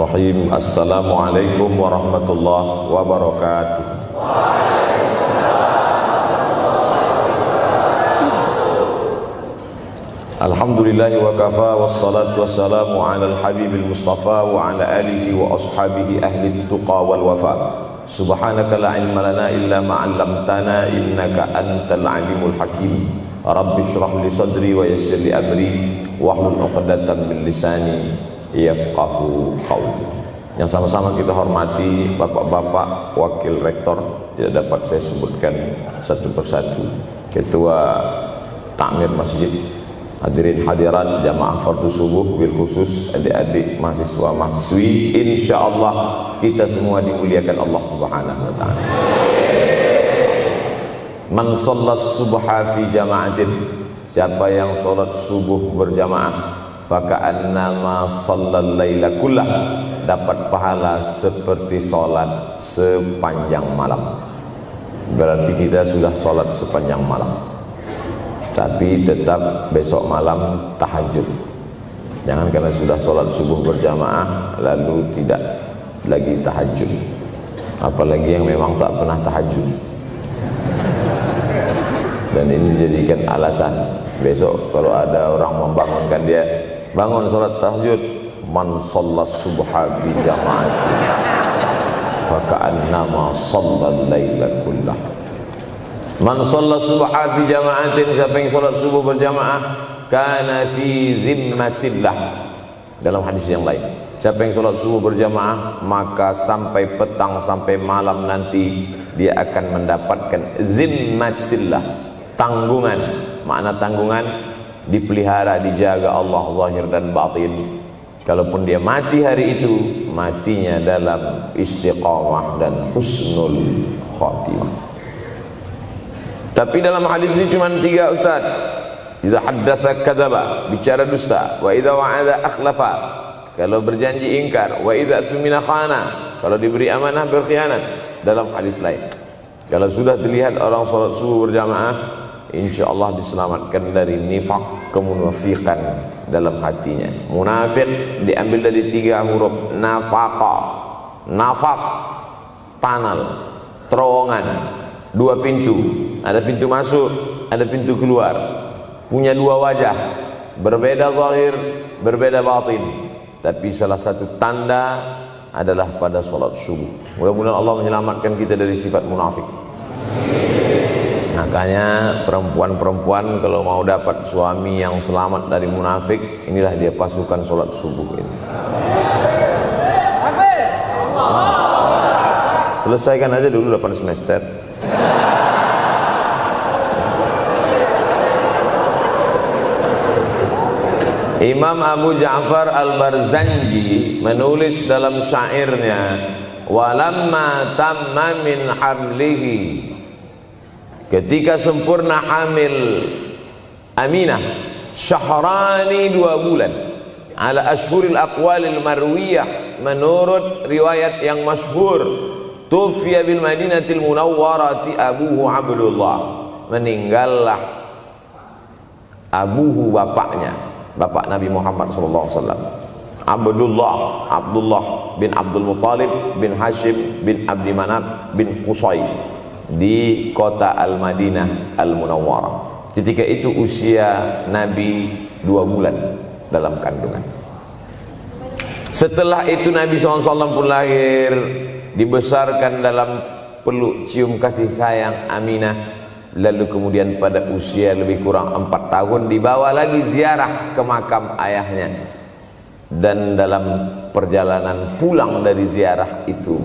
Bismillahirrahmanirrahim. Assalamualaikum warahmatullahi wabarakatuh. Alhamdulillahi wa kafa, wassalatu wassalamu ala al-habibil mustafa wa ala alihi wa ashabihi ahli tuqa wal wafa. Subhanaka la ilma lana illa ma 'allamtana innaka antal alimul hakim. Rabbi shrah li sadri wa yassir li amri wahlul 'uqdatam min lisani yafqahu qawli. Yang sama-sama kita hormati bapak-bapak wakil rektor, tidak dapat saya sebutkan satu persatu, ketua takmir masjid, hadirin hadirat jamaah fardu subuh, bil khusus adik-adik mahasiswa mahasiswi, insyaallah kita semua dimuliakan Allah Subhanahu wa taala. Man shallas subha fi jama'atin, siapa yang salat subuh berjamaah, faka'annama shallal laila kullah, dapat pahala seperti salat sepanjang malam. Berarti kita sudah salat sepanjang malam, tapi tetap besok malam tahajud. Jangan karena sudah sholat subuh berjamaah lalu tidak lagi tahajud. Apalagi yang memang tak pernah tahajud, dan ini dijadikan alasan. Besok kalau ada orang membangunkan dia, bangun sholat tahajud, man shallas subha fi jama'atin faka'annama shallal laila kullah. Man shalla subha fi jama'atin, siapa yang salat subuh berjamaah, kana fi zimmatillah. Dalam hadis yang lain, siapa yang salat subuh berjamaah, maka sampai petang sampai malam nanti dia akan mendapatkan zimmatillah, tanggungan. Makna tanggungan, dipelihara, dijaga Allah zahir dan batin. Kalaupun dia mati hari itu, matinya dalam istiqamah dan husnul khatimah. Tapi dalam hadis ini cuma 3 Ustaz. Idza haddatsa kadzaba, bicara dusta, wa idza wa'ada akhlafa, kalau berjanji ingkar, wa idza tumina khana, kalau diberi amanah berkhianat. Dalam hadis lain, kalau sudah dilihat orang salat subuh berjamaah, insyaallah diselamatkan dari nifaq, kemunafikan dalam hatinya. Munafik diambil dari 3 huruf, nafaqa. Nafaq, tanal, terowongan, 2 pintu, ada pintu masuk, ada pintu keluar, punya 2 wajah, berbeda zahir, berbeda batin. Tapi salah satu tanda adalah pada salat subuh. Mudah-mudahan Allah menyelamatkan kita dari sifat munafik. Makanya perempuan-perempuan kalau mau dapat suami yang selamat dari munafik, inilah dia pasukan salat subuh ini. Selesaikan aja dulu 8 semester. Imam Abu Ja'far Al-Barzanji menulis dalam syairnya, walamma tamma min hamlihi, ketika sempurna hamil Aminah, syahrani 2 bulan, ala ashhuril aqwalil marwiyah, menurut riwayat yang masyhur, tufiya bil madinatil munawwarati abuhu Abdullah, meninggallah abuhu, bapaknya, bapak Nabi Muhammad SAW, Abdullah bin Abdul Muttalib bin Hashim bin Abdi Manaf bin Qusay, di kota Al-Madinah Al-Munawwarah. Ketika itu usia Nabi 2 bulan dalam kandungan. Setelah itu Nabi SAW pun lahir, dibesarkan dalam peluk cium kasih sayang Aminah. Lalu kemudian pada usia lebih kurang 4 tahun dibawa lagi ziarah ke makam ayahnya. Dan dalam perjalanan pulang dari ziarah itu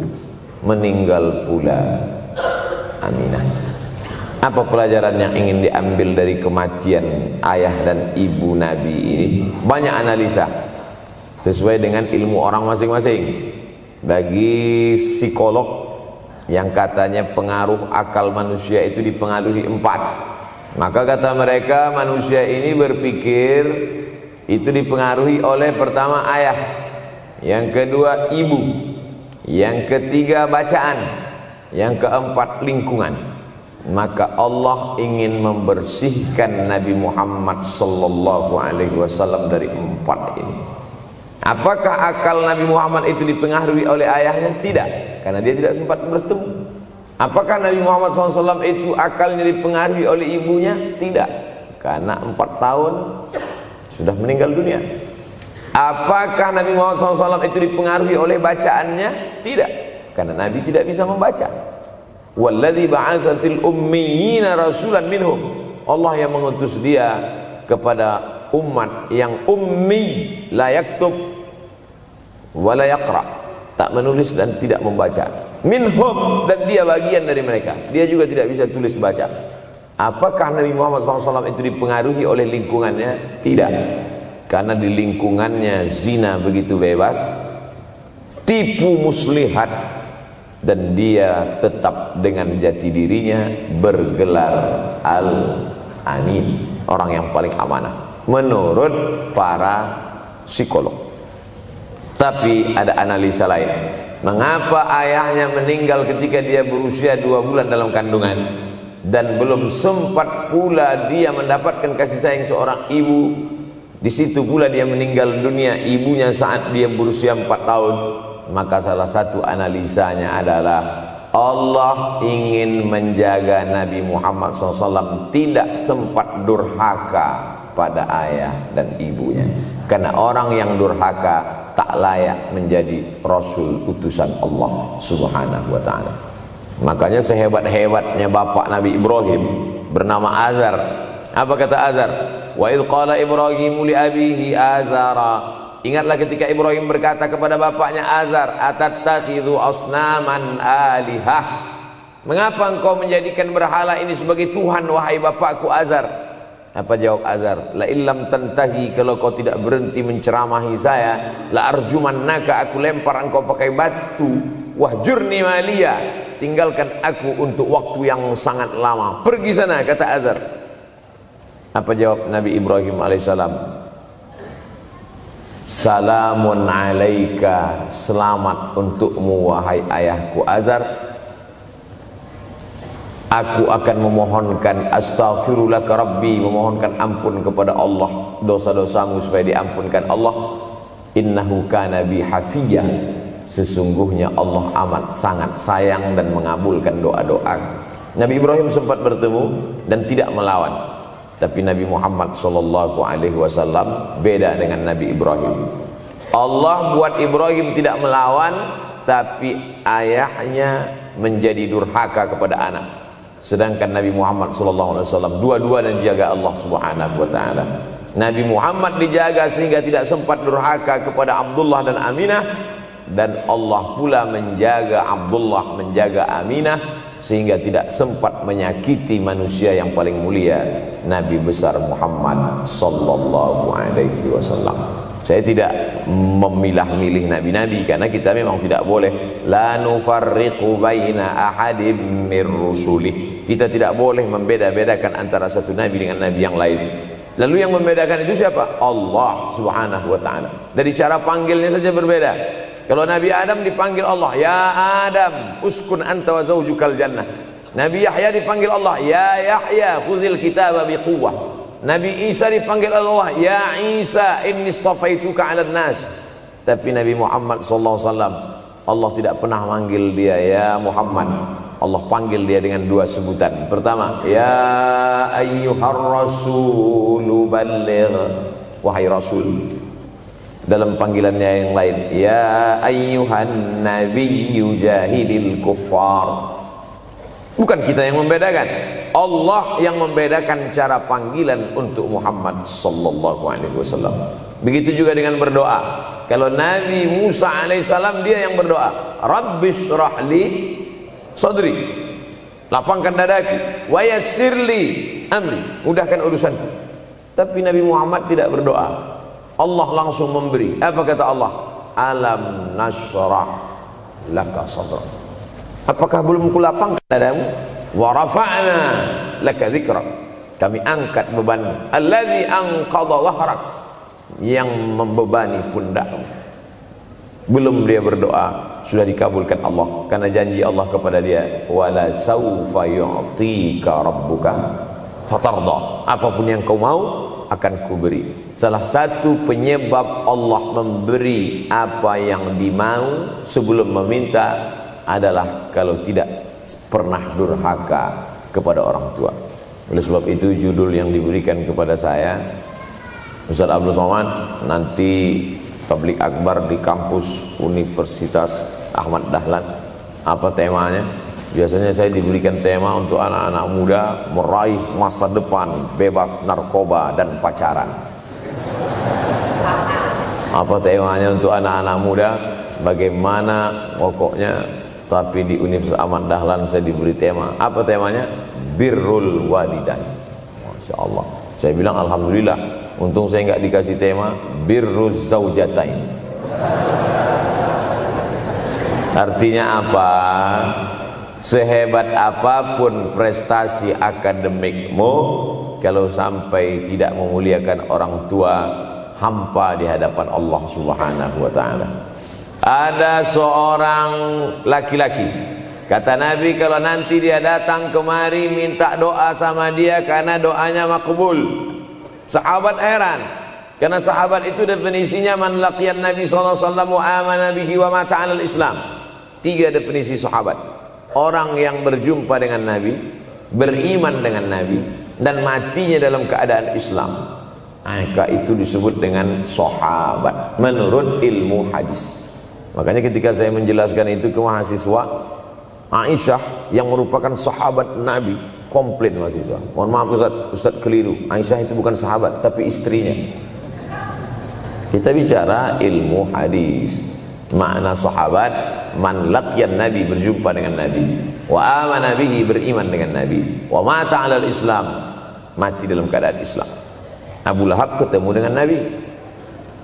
meninggal pula Aminah. Apa pelajaran yang ingin diambil dari kematian ayah dan ibu Nabi ini? Banyak analisa sesuai dengan ilmu orang masing-masing. Bagi psikolog yang katanya pengaruh akal manusia itu dipengaruhi 4, maka kata mereka manusia ini berpikir itu dipengaruhi oleh pertama ayah, yang kedua ibu, yang ketiga bacaan, yang keempat lingkungan. Maka Allah ingin membersihkan Nabi Muhammad sallallahu alaihi wasallam dari 4 ini. Apakah akal Nabi Muhammad itu dipengaruhi oleh ayahnya? Tidak, karena dia tidak sempat bertemu. Apakah Nabi Muhammad SAW itu akalnya dipengaruhi oleh ibunya? Tidak, karena 4 tahun sudah meninggal dunia. Apakah Nabi Muhammad SAW itu dipengaruhi oleh bacaannya? Tidak, karena Nabi tidak bisa membaca. Walladzi ba'atsa fil ummiyina rasulan minhum. Allah yang mengutus dia kepada umat yang ummi, la yaktub wa la yaqra, tak menulis dan tidak membaca. Minhum, dan dia bagian dari mereka, dia juga tidak bisa tulis baca. Apakah Nabi Muhammad SAW itu dipengaruhi oleh lingkungannya? Tidak, karena di lingkungannya zina begitu bebas, tipu muslihat, dan dia tetap dengan jati dirinya bergelar Al-Amin, orang yang paling amanah menurut para psikolog. Tapi ada analisa lain. Mengapa ayahnya meninggal ketika dia berusia 2 bulan dalam kandungan, dan belum sempat pula dia mendapatkan kasih sayang seorang ibu? Di situ pula dia meninggal dunia, ibunya saat dia berusia 4 tahun. Maka salah satu analisanya adalah Allah ingin menjaga Nabi Muhammad SAW tidak sempat durhaka pada ayah dan ibunya, karena orang yang durhaka tak layak menjadi Rasul utusan Allah Subhanahu wa ta'ala. Makanya sehebat-hebatnya bapak Nabi Ibrahim bernama Azar. Apa kata Azar? Wa idh qala Ibrahimu li abihi Azara. Ingatlah ketika Ibrahim berkata kepada bapaknya Azar, atattakhidhu asnaman alihah. Mengapa engkau menjadikan berhala ini sebagai Tuhan, wahai bapakku Azar? Apa jawab Azar? La illam tantahi, kalau kau tidak berhenti menceramahi saya, la arjumannaka, aku lempar engkau pakai batu. Wahjurni maliya, tinggalkan aku untuk waktu yang sangat lama. Pergi sana, kata Azar. Apa jawab Nabi Ibrahim alaihissalam? Salamun alaika, selamat untukmu wahai ayahku Azar. Aku akan memohonkan astaghfirulaka rabbi, memohonkan ampun kepada Allah dosa-dosamu supaya diampunkan Allah. Innahu kana bi hafiyya, sesungguhnya Allah amat sangat sayang dan mengabulkan doa-doa. Nabi Ibrahim sempat bertemu dan tidak melawan. Tapi Nabi Muhammad SAW beda dengan Nabi Ibrahim. Allah buat Ibrahim tidak melawan, tapi ayahnya menjadi durhaka kepada anak. Sedangkan Nabi Muhammad SAW dua-dua dan dijaga Allah Subhanahu wa ta'ala. Nabi Muhammad dijaga sehingga tidak sempat durhaka kepada Abdullah dan Aminah, dan Allah pula menjaga Abdullah, menjaga Aminah, sehingga tidak sempat menyakiti manusia yang paling mulia, Nabi besar Muhammad sallallahu alaihi wasallam. Saya tidak memilah-milih nabi-nabi, karena kita memang tidak boleh la nufarriqu baina ahadim mir rusulih. Kita tidak boleh membeda-bedakan antara satu nabi dengan nabi yang lain. Lalu yang membedakan itu siapa? Allah Subhanahu wa ta'ala. Dari cara panggilnya saja berbeda. Kalau Nabi Adam dipanggil Allah, ya Adam uskun anta wa zawjukal jannah. Nabi Yahya dipanggil Allah, ya Yahya khudhil kitaba biquwwah. Nabi Isa dipanggil Allah, ya Isa inni istafaituka 'alan nas. Tapi Nabi Muhammad SAW, Allah tidak pernah manggil dia ya Muhammad. Allah panggil dia dengan dua sebutan. Pertama, ya ayyuhar rasulu balligh, wahai rasul. Dalam panggilannya yang lain, ya ayyuhan nabiyyu jahidil kuffar. Bukan kita yang membedakan, Allah yang membedakan cara panggilan untuk Muhammad sallallahu alaihi wasallam. Begitu juga dengan berdoa. Kalau Nabi Musa alaihissalam, dia yang berdoa, Rabbis shrahli sadri, lapangkan dadaku, wa yassirli amri, mudahkan urusanku. Tapi Nabi Muhammad tidak berdoa, Allah langsung memberi. Apa kata Allah? Alam nashrah laka sadrak. Apakah belum kulapangkan dadamu? Wa rafa'na laka dzikrak, kami angkat bebanmu. Alladzi anqadha dhahrak, yang membebani pundakmu. Belum dia berdoa, sudah dikabulkan Allah, karena janji Allah kepada dia, wala saufa yu'tika rabbuka fatarda, apapun yang kau mau akan kuberi. salah satu penyebab Allah memberi apa yang dimau sebelum meminta adalah kalau tidak pernah durhaka kepada orang tua. Oleh sebab itu judul yang diberikan kepada saya, Ustaz Abdul Somad, nanti tablik akbar di kampus Universitas Ahmad Dahlan. Apa temanya? Biasanya saya diberikan tema untuk anak-anak muda meraih masa depan bebas narkoba dan pacaran. Apa temanya untuk anak-anak muda? Bagaimana pokoknya. Tapi di Universitas Ahmad Dahlan saya diberi tema. Apa temanya? Birrul walidain. Masya Allah. Saya bilang alhamdulillah, untung saya nggak dikasih tema birruz zaujatain. Artinya apa? Sehebat apapun prestasi akademikmu, kalau sampai tidak memuliakan orang tua, hampa di hadapan Allah Subhanahu wa ta'ala. Ada seorang laki-laki, kata Nabi, kalau nanti dia datang kemari minta doa sama dia karena doanya makbul. Sahabat heran, karena sahabat itu definisinya man laqiyan Nabi sallallahu alaihi wasallam wa amana bihi wa mata 'alal Islam. 3 definisi sahabat: orang yang berjumpa dengan Nabi, beriman dengan Nabi, dan matinya dalam keadaan Islam. Maka itu disebut dengan sahabat menurut ilmu hadis. Makanya ketika saya menjelaskan itu ke mahasiswa, Aisyah yang merupakan sahabat Nabi, komplain mahasiswa, mohon maaf Ustaz keliru, Aisyah itu bukan sahabat tapi istrinya. Kita bicara ilmu hadis. Makna sahabat, man laqiyan Nabi, berjumpa dengan Nabi, wa amana bihi, beriman dengan Nabi, wa mata 'alal Islam, mati dalam keadaan Islam. Abu Lahab ketemu dengan Nabi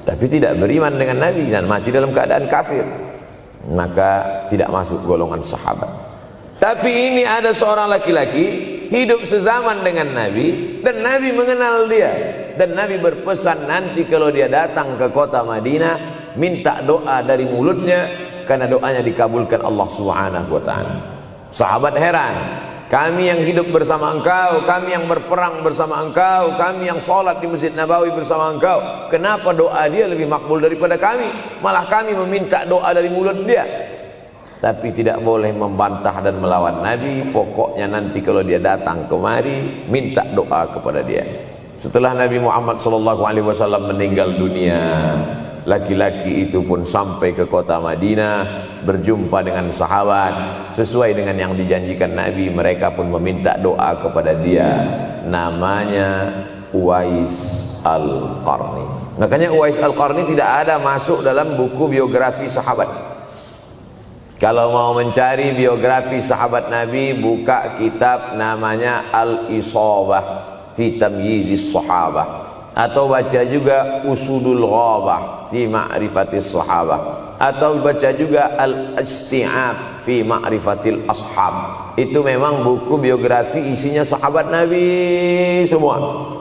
tapi tidak beriman dengan Nabi dan mati dalam keadaan kafir, maka tidak masuk golongan sahabat. Tapi ini ada seorang laki-laki hidup sezaman dengan Nabi dan Nabi mengenal dia, dan Nabi berpesan nanti kalau dia datang ke kota Madinah minta doa dari mulutnya karena doanya dikabulkan Allah Subhanahu wa ta'ala. Sahabat heran, kami yang hidup bersama engkau, kami yang berperang bersama engkau, kami yang sholat di Masjid Nabawi bersama engkau, kenapa doa dia lebih makbul daripada kami? Malah kami meminta doa dari mulut dia. Tapi tidak boleh membantah dan melawan Nabi. Pokoknya nanti kalau dia datang kemari minta doa kepada dia. Setelah Nabi Muhammad SAW meninggal dunia, laki-laki itu pun sampai ke kota Madinah, berjumpa dengan sahabat. Sesuai dengan yang dijanjikan Nabi, mereka pun meminta doa kepada dia. Namanya Uwais Al-Qarni. Makanya Uwais Al-Qarni tidak ada masuk dalam buku biografi sahabat. Kalau mau mencari biografi sahabat Nabi, buka kitab namanya Al-Isabah fi Tamyizis Sahabah, atau baca juga Usudul Ghabah fi Ma'rifatis Sahabah, atau baca juga Al-Isti'ab fi Ma'rifatil Ashab. Itu memang buku biografi isinya sahabat Nabi semua.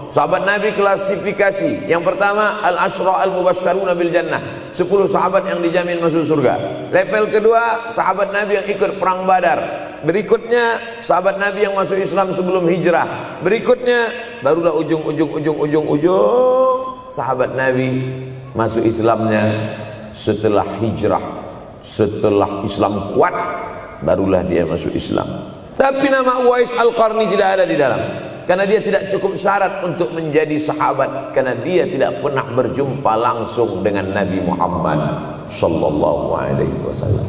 Sahabat Nabi klasifikasi. Yang pertama, Al-Ashra Al-Mubashsharuna bil Jannah, 10 sahabat yang dijamin masuk surga. Level kedua, sahabat Nabi yang ikut perang Badar. Berikutnya, sahabat Nabi yang masuk Islam sebelum hijrah. Berikutnya, barulah ujung sahabat Nabi masuk Islamnya setelah hijrah, setelah Islam kuat, barulah dia masuk Islam. Tapi nama Uwais Al-Qarni tidak ada di dalam, karena dia tidak cukup syarat untuk menjadi sahabat, karena dia tidak pernah berjumpa langsung dengan Nabi Muhammad sallallahu alaihi wasallam.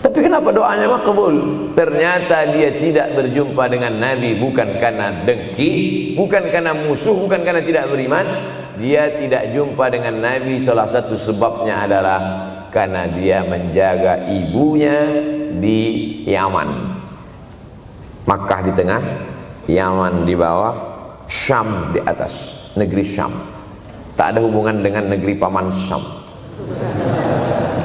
Tapi kenapa doanya makbul? Ternyata dia tidak berjumpa dengan Nabi bukan karena dengki, bukan karena musuh, bukan karena tidak beriman. Dia tidak jumpa dengan Nabi, salah satu sebabnya adalah karena dia menjaga ibunya di Yaman. Makkah di tengah, Yaman di bawah, Syam di atas, negeri Syam. Tak ada hubungan dengan negeri paman Syam.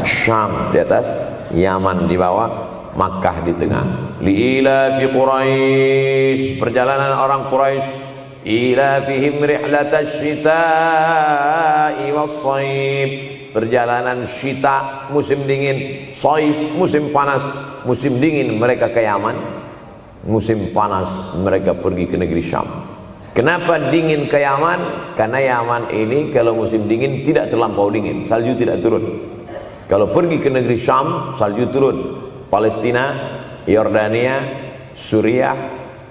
Syam di atas, Yaman di bawah, Makkah di tengah. Liila fi Quraisy, perjalanan orang Quraisy. Ila fihim rihlatash shita'i was-shaib, perjalanan syita musim dingin, shaif musim panas. Musim dingin mereka ke Yaman, musim panas mereka pergi ke negeri Syam. Kenapa dingin ke Yaman? Karena Yaman ini kalau musim dingin tidak terlampau dingin, salju tidak turun. Kalau pergi ke negeri Syam, salju turun. Palestina, Yordania, Suriah,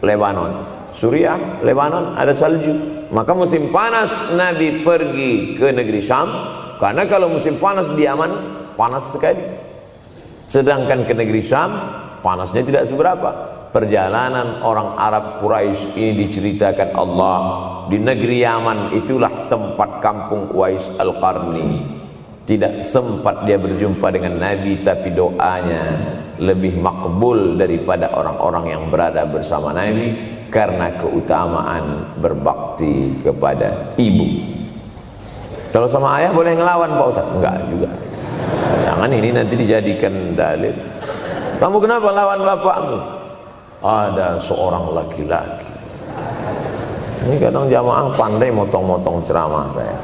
Lebanon. Suriah, Lebanon ada salju. Maka musim panas Nabi pergi ke negeri Syam, karena kalau musim panas di Yaman panas sekali. Sedangkan ke negeri Syam panasnya tidak seberapa. Perjalanan orang Arab Quraisy ini diceritakan Allah, di negeri Yaman itulah tempat kampung Uwais Al-Qarni. Tidak sempat dia berjumpa dengan Nabi, tapi doanya lebih makbul daripada orang-orang yang berada bersama Nabi, karena keutamaan berbakti kepada ibu. Kalau sama ayah boleh ngelawan Pak Ustaz? Enggak juga. Jangan ini nanti dijadikan dalil. Kamu kenapa lawan bapakmu? Ada seorang laki-laki. Ini kadang jamaah pandai motong-motong ceramah saya,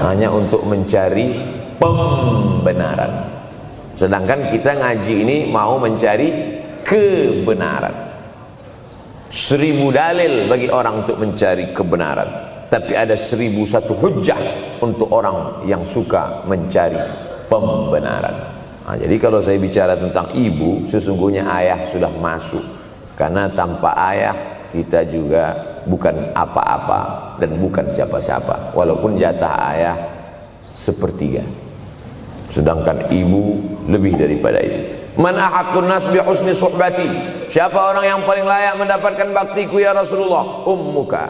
hanya untuk mencari pembenaran. Sedangkan kita ngaji ini mau mencari kebenaran. 1000 dalil bagi orang untuk mencari kebenaran, tapi ada 1001 hujjah untuk orang yang suka mencari pembenaran. Nah, jadi kalau saya bicara tentang ibu, sesungguhnya ayah sudah masuk. Karena tanpa ayah kita juga bukan apa-apa dan bukan siapa-siapa. Walaupun jatah ayah sepertiga, sedangkan ibu lebih daripada itu. Man ahaqqun nas bi husni suhbati. Siapa orang yang paling layak mendapatkan baktiku ya Rasulullah? Ummuka.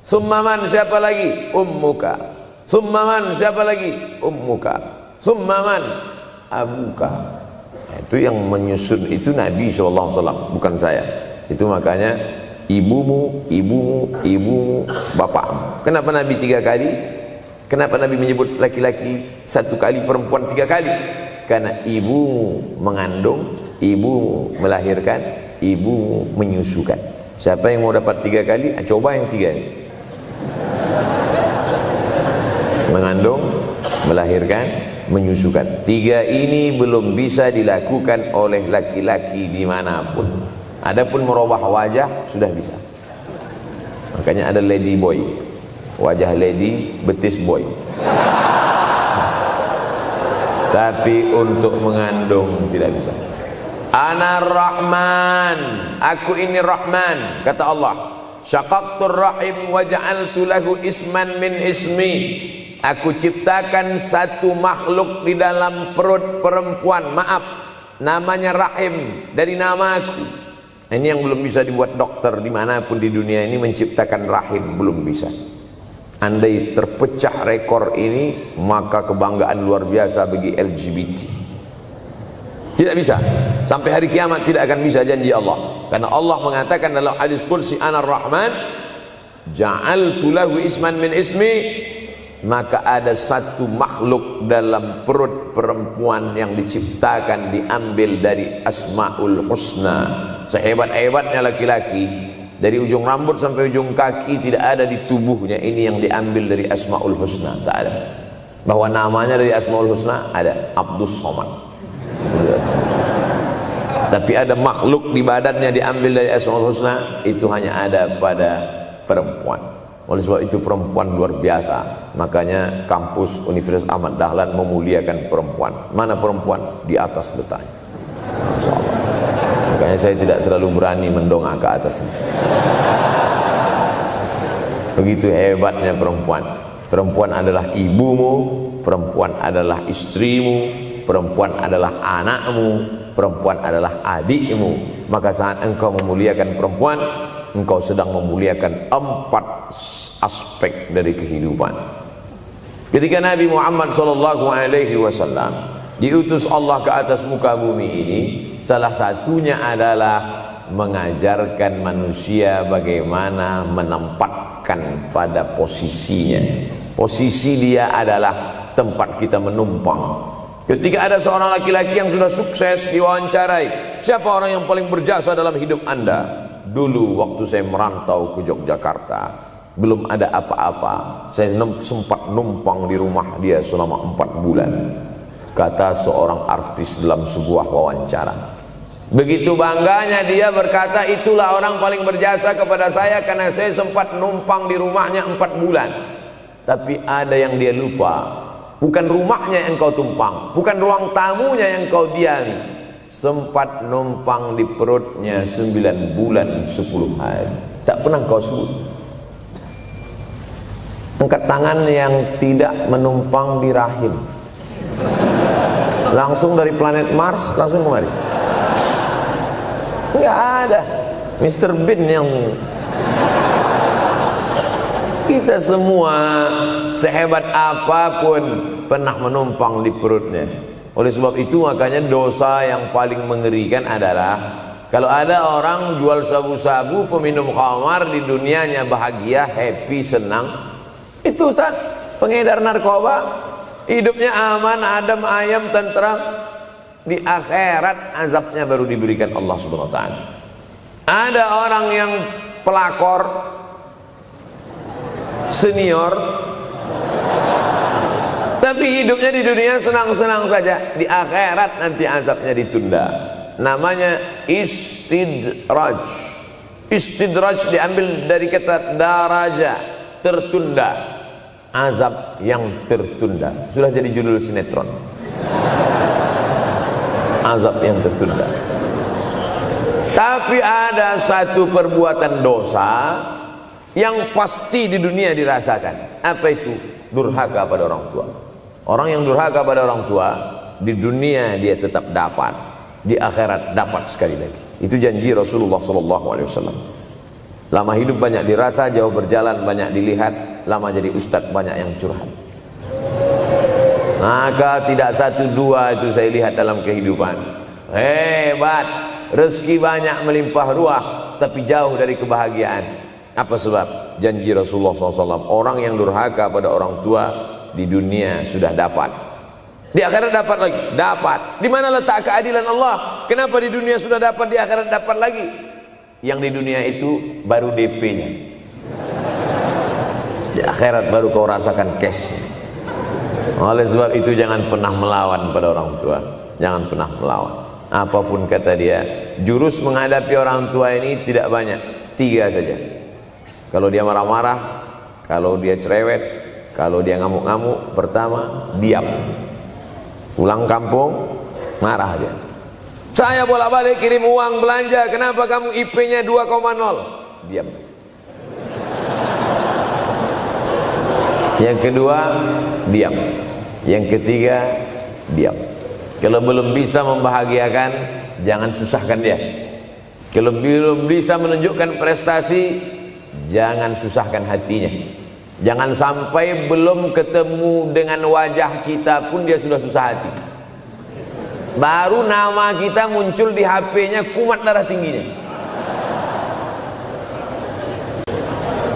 Summa man, siapa lagi? Ummuka. Summa man, siapa lagi? Ummuka. Summa man, abuka. Itu yang menyusun itu Nabi SAW, bukan saya. Itu makanya ibumu, ibumu, ibumu, bapakmu. Kenapa Nabi 3 kali? Kenapa Nabi menyebut laki-laki 1 kali, perempuan 3 kali? Karena ibumu mengandung, ibumu melahirkan, ibumu menyusukan. Siapa yang mau dapat 3 kali? Coba yang 3 ini. Mengandung, melahirkan, menyusukan. 3 ini belum bisa dilakukan oleh laki-laki dimanapun. Adapun merubah wajah sudah bisa. Makanya ada lady boy, wajah lady, betis boy. Tapi untuk mengandung tidak bisa. Ana Rahman, aku ini Rahman, kata Allah. Syaqaqtur rahim wa ja'altu lahu isman min ismi. Aku ciptakan satu makhluk di dalam perut perempuan, maaf, namanya rahim, dari namaku. Ini yang belum bisa dibuat dokter dimanapun di dunia ini, menciptakan rahim, belum bisa. Andai terpecah rekor ini, maka kebanggaan luar biasa bagi LGBT. Tidak bisa, sampai hari kiamat tidak akan bisa, janji Allah. Karena Allah mengatakan dalam hadis qudsi, Ana Rahman ja'altu lahu isman min ismi. Maka ada satu makhluk dalam perut perempuan yang diciptakan, diambil dari Asmaul Husna. Sehebat-hebatnya laki-laki, dari ujung rambut sampai ujung kaki tidak ada di tubuhnya ini yang diambil dari Asmaul Husna, tak ada. Bahwa namanya dari Asmaul Husna ada, Abdus Somad. Tapi ada makhluk di badannya diambil dari Asmaul Husna, itu hanya ada pada perempuan. Oleh sebab itu perempuan luar biasa. Makanya kampus Universitas Ahmad Dahlan memuliakan perempuan. Mana perempuan? Di atas letaknya. Makanya saya tidak terlalu berani mendongak ke atas. Begitu hebatnya perempuan. Perempuan adalah ibumu, perempuan adalah istrimu, perempuan adalah anakmu, perempuan adalah adikmu. Maka saat engkau memuliakan perempuan, engkau sedang memuliakan 4 aspek dari kehidupan. Ketika Nabi Muhammad SAW diutus Allah ke atas muka bumi ini, salah satunya adalah mengajarkan manusia bagaimana menempatkan pada posisinya. Posisi dia adalah tempat kita menumpang. Ketika ada seorang laki-laki yang sudah sukses diwawancarai, siapa orang yang paling berjasa dalam hidup Anda? Dulu waktu saya merantau ke Yogyakarta, belum ada apa-apa, saya sempat numpang di rumah dia selama 4 bulan. Kata seorang artis dalam sebuah wawancara, Begitu bangganya dia berkata, itulah orang paling berjasa kepada saya karena saya sempat numpang di rumahnya 4 bulan. Tapi ada yang dia lupa, bukan rumahnya yang kau tumpang, bukan ruang tamunya yang kau diami, sempat numpang di perutnya 9 bulan 10 hari. Tak pernah kau sebut. Angkat tangan yang tidak menumpang di rahim, langsung dari planet Mars langsung kemari. Enggak ada. Mr. Bean yang kita semua sehebat apapun pernah menumpang di perutnya. Oleh sebab itu makanya dosa yang paling mengerikan adalah kalau ada orang jual sabu-sabu, peminum khamar, di dunianya bahagia, happy, senang. Itu Ustaz, pengedar narkoba, hidupnya aman, adem, ayam, tentram. Di akhirat azabnya baru diberikan Allah Subhanahu wa taala. Ada orang yang pelakor senior tapi hidupnya di dunia senang-senang saja, di akhirat nanti azabnya ditunda. Namanya istidraj. Istidraj diambil dari kata daraja, tertunda. Azab yang tertunda. Sudah jadi judul sinetron. Azab yang tertunda. Tapi ada satu perbuatan dosa yang pasti di dunia dirasakan. Apa itu? Durhaka pada orang tua. Orang yang durhaka pada orang tua, di dunia dia tetap dapat, di akhirat dapat sekali lagi. Itu janji Rasulullah SAW. Lama hidup banyak dirasa, jauh berjalan banyak dilihat, lama jadi ustadz banyak yang curhat. Maka tidak 1 2 itu saya lihat dalam kehidupan. Hebat, rezeki banyak melimpah ruah, tapi jauh dari kebahagiaan. Apa sebab? Janji Rasulullah SAW. Orang yang durhaka pada orang tua di dunia sudah dapat, di akhirat dapat lagi. Dapat. Di mana letak keadilan Allah? Kenapa di dunia sudah dapat, di akhirat dapat lagi? Yang di dunia itu baru DP-nya, di akhirat baru kau rasakan cash. Oleh sebab itu jangan pernah melawan pada orang tua. Jangan pernah melawan. Apapun kata dia, jurus menghadapi orang tua ini tidak banyak, 3 saja. Kalau dia marah-marah, kalau dia cerewet, kalau dia ngamuk-ngamuk, pertama diam. Pulang kampung marah dia. Saya bolak-balik kirim uang belanja, kenapa kamu IP-nya 2,0? Diam. Yang kedua, diam. Yang ketiga, diam. Kalau belum bisa membahagiakan, jangan susahkan dia. Kalau belum bisa menunjukkan prestasi, jangan susahkan hatinya. Jangan sampai belum ketemu dengan wajah kita pun dia sudah susah hati. Baru nama kita muncul di HP-nya, kumat darah tingginya.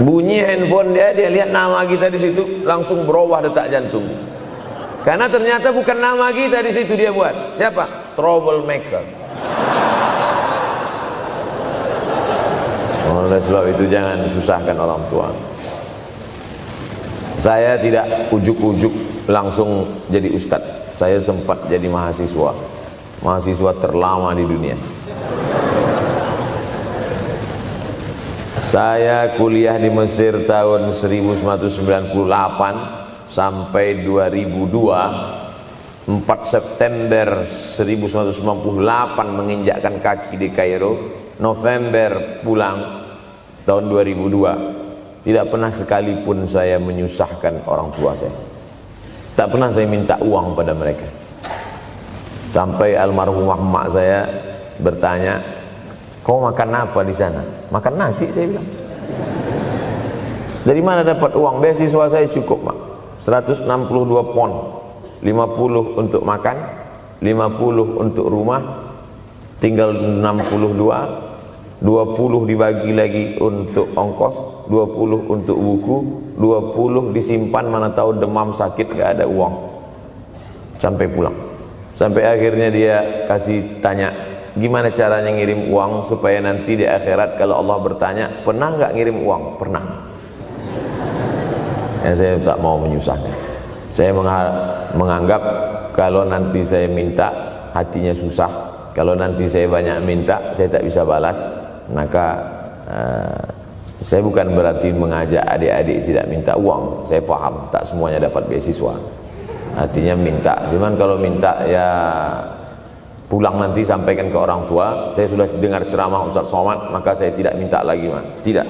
Bunyi handphone dia lihat nama kita di situ, langsung berubah detak jantung. Karena ternyata bukan nama kita di situ dia buat. Siapa? Troublemaker. Oleh sebab itu jangan susahkan orang tua. Saya tidak ujuk-ujuk langsung jadi ustadz. Saya sempat jadi mahasiswa terlama di dunia. Saya kuliah di Mesir tahun 1998 sampai 2002. 4 September 1998 menginjakkan kaki di Kairo. November pulang tahun 2002. Tidak pernah sekalipun saya menyusahkan orang tua saya. Tak pernah saya minta uang pada mereka. Sampai almarhumah emak saya bertanya, kau makan apa di sana? Makan nasi, saya bilang. Dari mana dapat uang? Beasiswa saya cukup, Mak. 162 pon. 50 untuk makan, 50 untuk rumah, tinggal 62. 20 dibagi lagi untuk ongkos, 20 untuk buku, 20 disimpan, mana tahu demam sakit gak ada uang. Sampai pulang. Sampai akhirnya dia kasih tanya, gimana caranya ngirim uang supaya nanti di akhirat kalau Allah bertanya, pernah gak ngirim uang? Pernah. Ya, saya tak mau menyusahkan. Saya menganggap kalau nanti saya minta hatinya susah, kalau nanti saya banyak minta, saya tak bisa balas, maka saya bukan berarti mengajak adik-adik tidak minta uang. Saya paham, tak semuanya dapat beasiswa. Artinya minta, cuman kalau minta ya pulang nanti sampaikan ke orang tua, saya sudah dengar ceramah Ustaz Somad, maka saya tidak minta lagi, man. Tidak.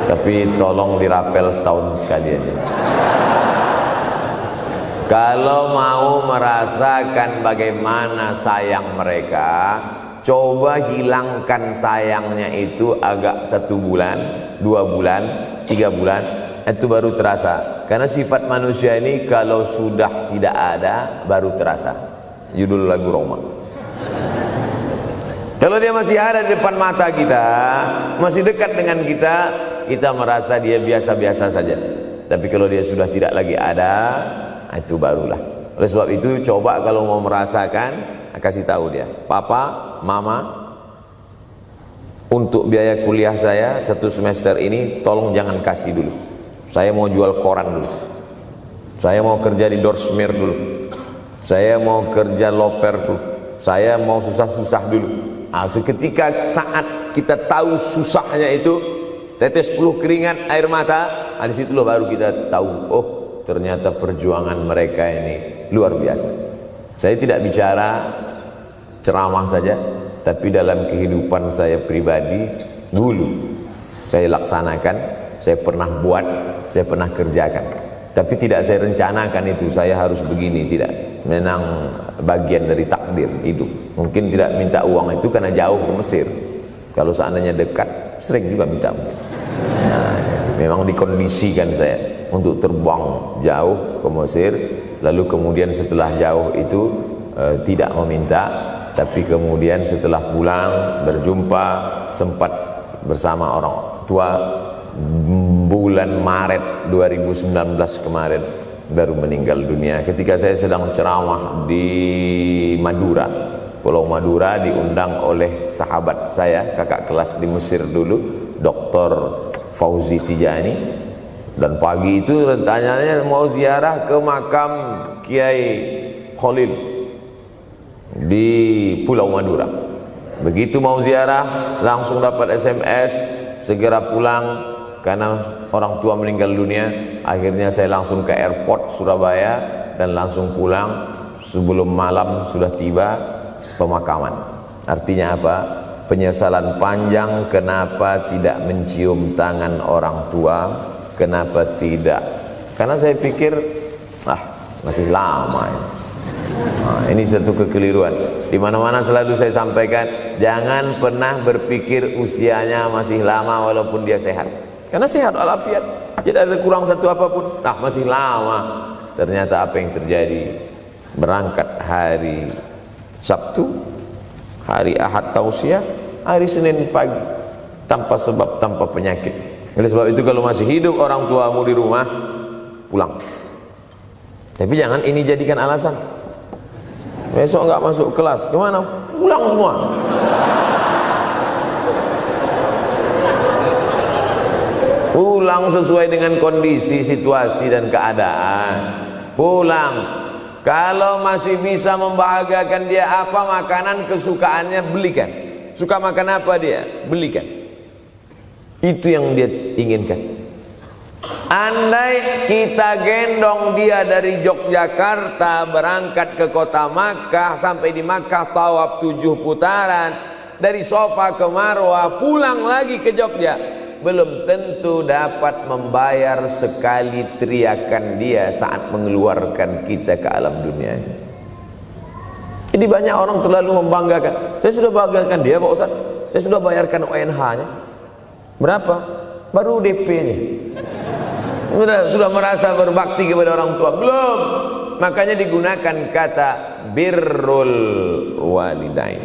Tapi tolong dirapel setahun sekali aja. Kalau mau merasakan bagaimana sayang mereka, coba hilangkan sayangnya itu agak 1 bulan, 2 bulan, 3 bulan, itu baru terasa. Karena sifat manusia ini kalau sudah tidak ada baru terasa. Judul lagu Roma. Kalau dia masih ada di depan mata kita, masih dekat dengan kita, kita merasa dia biasa-biasa saja. Tapi kalau dia sudah tidak lagi ada, itu barulah. Oleh sebab itu coba kalau mau merasakan, kasih tahu dia, papa, mama, untuk biaya kuliah saya 1 semester ini tolong jangan kasih dulu. Saya mau jual koran dulu. Saya mau kerja di Dorsmir dulu. Saya mau kerja loper dulu. Saya mau susah-susah dulu. Seketika saat kita tahu susahnya itu, tetes peluh keringat, air mata, di situ loh baru kita tahu, oh ternyata perjuangan mereka ini luar biasa. Saya tidak bicara ceramah saja, tapi dalam kehidupan saya pribadi dulu saya laksanakan, saya pernah buat, saya pernah kerjakan. Tapi tidak saya rencanakan itu, saya harus begini, tidak. Memang bagian dari takdir hidup. Mungkin tidak minta uang itu karena jauh ke Mesir. Kalau seandainya dekat, sering juga minta. Nah, memang dikondisikan saya untuk terbang jauh ke Mesir, lalu kemudian setelah jauh itu tidak meminta, tapi kemudian setelah pulang berjumpa, sempat bersama orang tua. Bulan Maret 2019 kemarin baru meninggal dunia ketika saya sedang ceramah di Madura, Pulau Madura, diundang oleh sahabat saya, kakak kelas di Mesir dulu, Dr. Fauzi Tijani. Dan pagi itu rencananya mau ziarah ke makam Kiai Khalil di Pulau Madura. Begitu mau ziarah langsung dapat SMS segera pulang karena orang tua meninggal dunia. Akhirnya saya langsung ke airport Surabaya dan langsung pulang. Sebelum malam sudah tiba pemakaman. Artinya apa? Penyesalan panjang, kenapa tidak mencium tangan orang tua, kenapa tidak? Karena saya pikir masih lama ya. Nah, ini satu kekeliruan. Di mana-mana selalu saya sampaikan, jangan pernah berpikir usianya masih lama walaupun dia sehat. Karena sehat walafiat, tidak ada kurang satu apapun. Masih lama. Ternyata apa yang terjadi? Berangkat hari Sabtu, hari Ahad tausiah, hari Senin pagi, tanpa sebab, tanpa penyakit. Oleh sebab itu kalau masih hidup orang tuamu di rumah, pulang. Tapi jangan ini jadikan alasan. Besok enggak masuk kelas, kemana? Pulang semua. Pulang sesuai dengan kondisi, situasi dan keadaan. Pulang. Kalau masih bisa membahagiakan dia apa makanan kesukaannya, belikan. Suka makan apa dia? Belikan. Itu yang dia inginkan. Andai kita gendong dia dari Yogyakarta berangkat ke kota Makkah, sampai di Makkah tawaf 7 putaran, dari Safa ke Marwah, pulang lagi ke Jogja, belum tentu dapat membayar sekali teriakan dia saat mengeluarkan kita ke alam dunia. Jadi banyak orang terlalu membanggakan. Saya sudah banggakan dia Pak Ustaz, saya sudah bayarkan ONH-nya. Berapa? Baru DP-nya. Sudah merasa berbakti kepada orang tua? Belum. Makanya digunakan kata birrul walidain.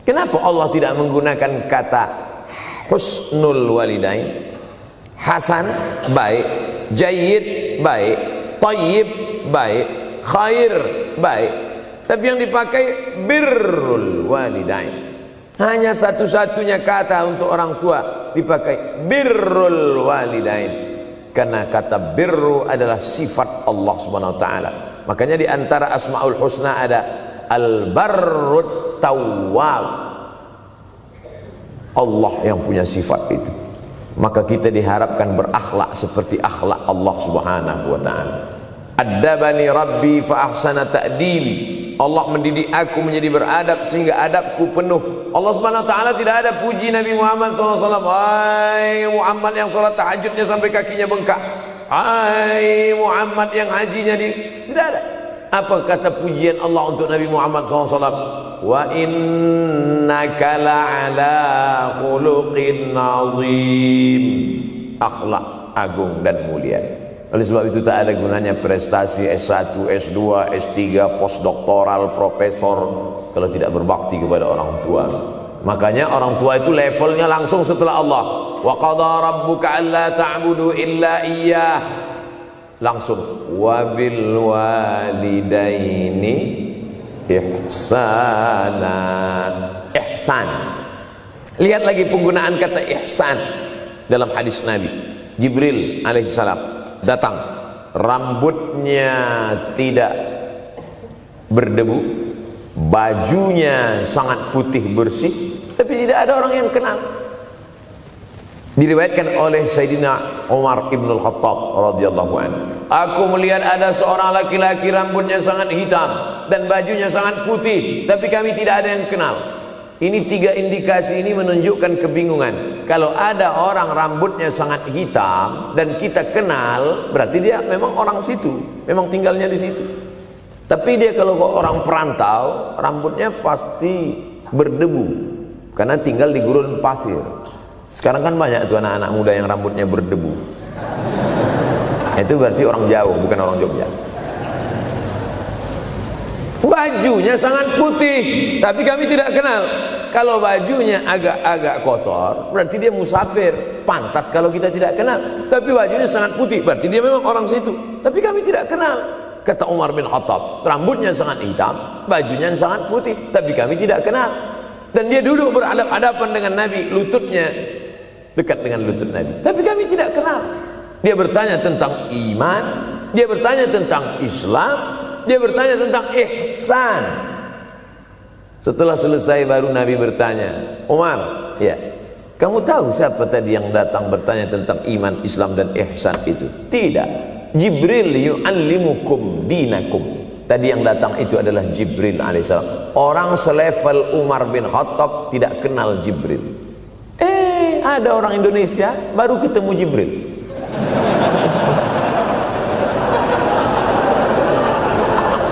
Kenapa Allah tidak menggunakan kata husnul walidain? Hasan baik, jayyid baik, thayyib baik, khair baik. Tapi yang dipakai birrul walidain. Hanya satu-satunya kata untuk orang tua dipakai birrul walidain. Karena kata birru adalah sifat Allah Subhanahu wa taala. Makanya di antara Asmaul Husna ada Al-Barrut Tawwab. Allah yang punya sifat itu. Maka kita diharapkan berakhlak seperti akhlak Allah Subhanahu wa taala. Addabani Rabbi fa ahsana ta'dili. Allah mendidik aku menjadi beradab sehingga adabku penuh. Allah Subhanahu wa taala tidak ada puji Nabi Muhammad SAW. Hai Muhammad yang salat tahajudnya sampai kakinya bengkak. Hai Muhammad yang hajinya tidak ada. Apa kata pujian Allah untuk Nabi Muhammad SAW? Wa innaka la'ala khuluqin azim. Akhlak agung dan mulia. Oleh sebab itu tak ada gunanya prestasi S1, S2, S3, postdoktoral, profesor kalau tidak berbakti kepada orang tua. Makanya orang tua itu levelnya langsung setelah Allah. Wa qadha rabbuka alla ta'budu illa iyyah. Langsung wa bil walidaini ihsana. Ihsan. Lihat lagi penggunaan kata ihsan dalam hadis Nabi. Jibril alaihissalam datang, rambutnya tidak berdebu, bajunya sangat putih bersih, tapi tidak ada orang yang kenal. Diriwayatkan oleh Sayyidina Umar ibn al-Khattab radhiyallahu anhu, aku melihat ada seorang laki-laki rambutnya sangat hitam dan bajunya sangat putih, tapi kami tidak ada yang kenal. Ini tiga indikasi ini menunjukkan kebingungan. Kalau ada orang rambutnya sangat hitam dan kita kenal, berarti dia memang orang situ, memang tinggalnya di situ. Tapi dia kalau orang perantau, rambutnya pasti berdebu karena tinggal di gurun pasir. Sekarang kan banyak tuh anak-anak muda yang rambutnya berdebu. Itu berarti orang jauh, bukan orang Jogja. Bajunya sangat putih, tapi kami tidak kenal. Kalau bajunya agak-agak kotor, berarti dia musafir. Pantas kalau kita tidak kenal. Tapi bajunya sangat putih, berarti dia memang orang situ. Tapi kami tidak kenal. Kata Umar bin Khattab, rambutnya sangat hitam, bajunya sangat putih, tapi kami tidak kenal. Dan dia duduk berhadapan dengan Nabi, lututnya dekat dengan lutut Nabi, tapi kami tidak kenal. Dia bertanya tentang iman, dia bertanya tentang Islam, dia bertanya tentang ihsan. Setelah selesai baru Nabi bertanya, Umar, ya, kamu tahu siapa tadi yang datang bertanya tentang iman, Islam dan ihsan itu? Tidak, Jibril yu'allimukum dinakum. Tadi yang datang itu adalah Jibril alaihissalam. Orang selevel Umar bin Khattab tidak kenal Jibril. Ada orang Indonesia baru ketemu Jibril.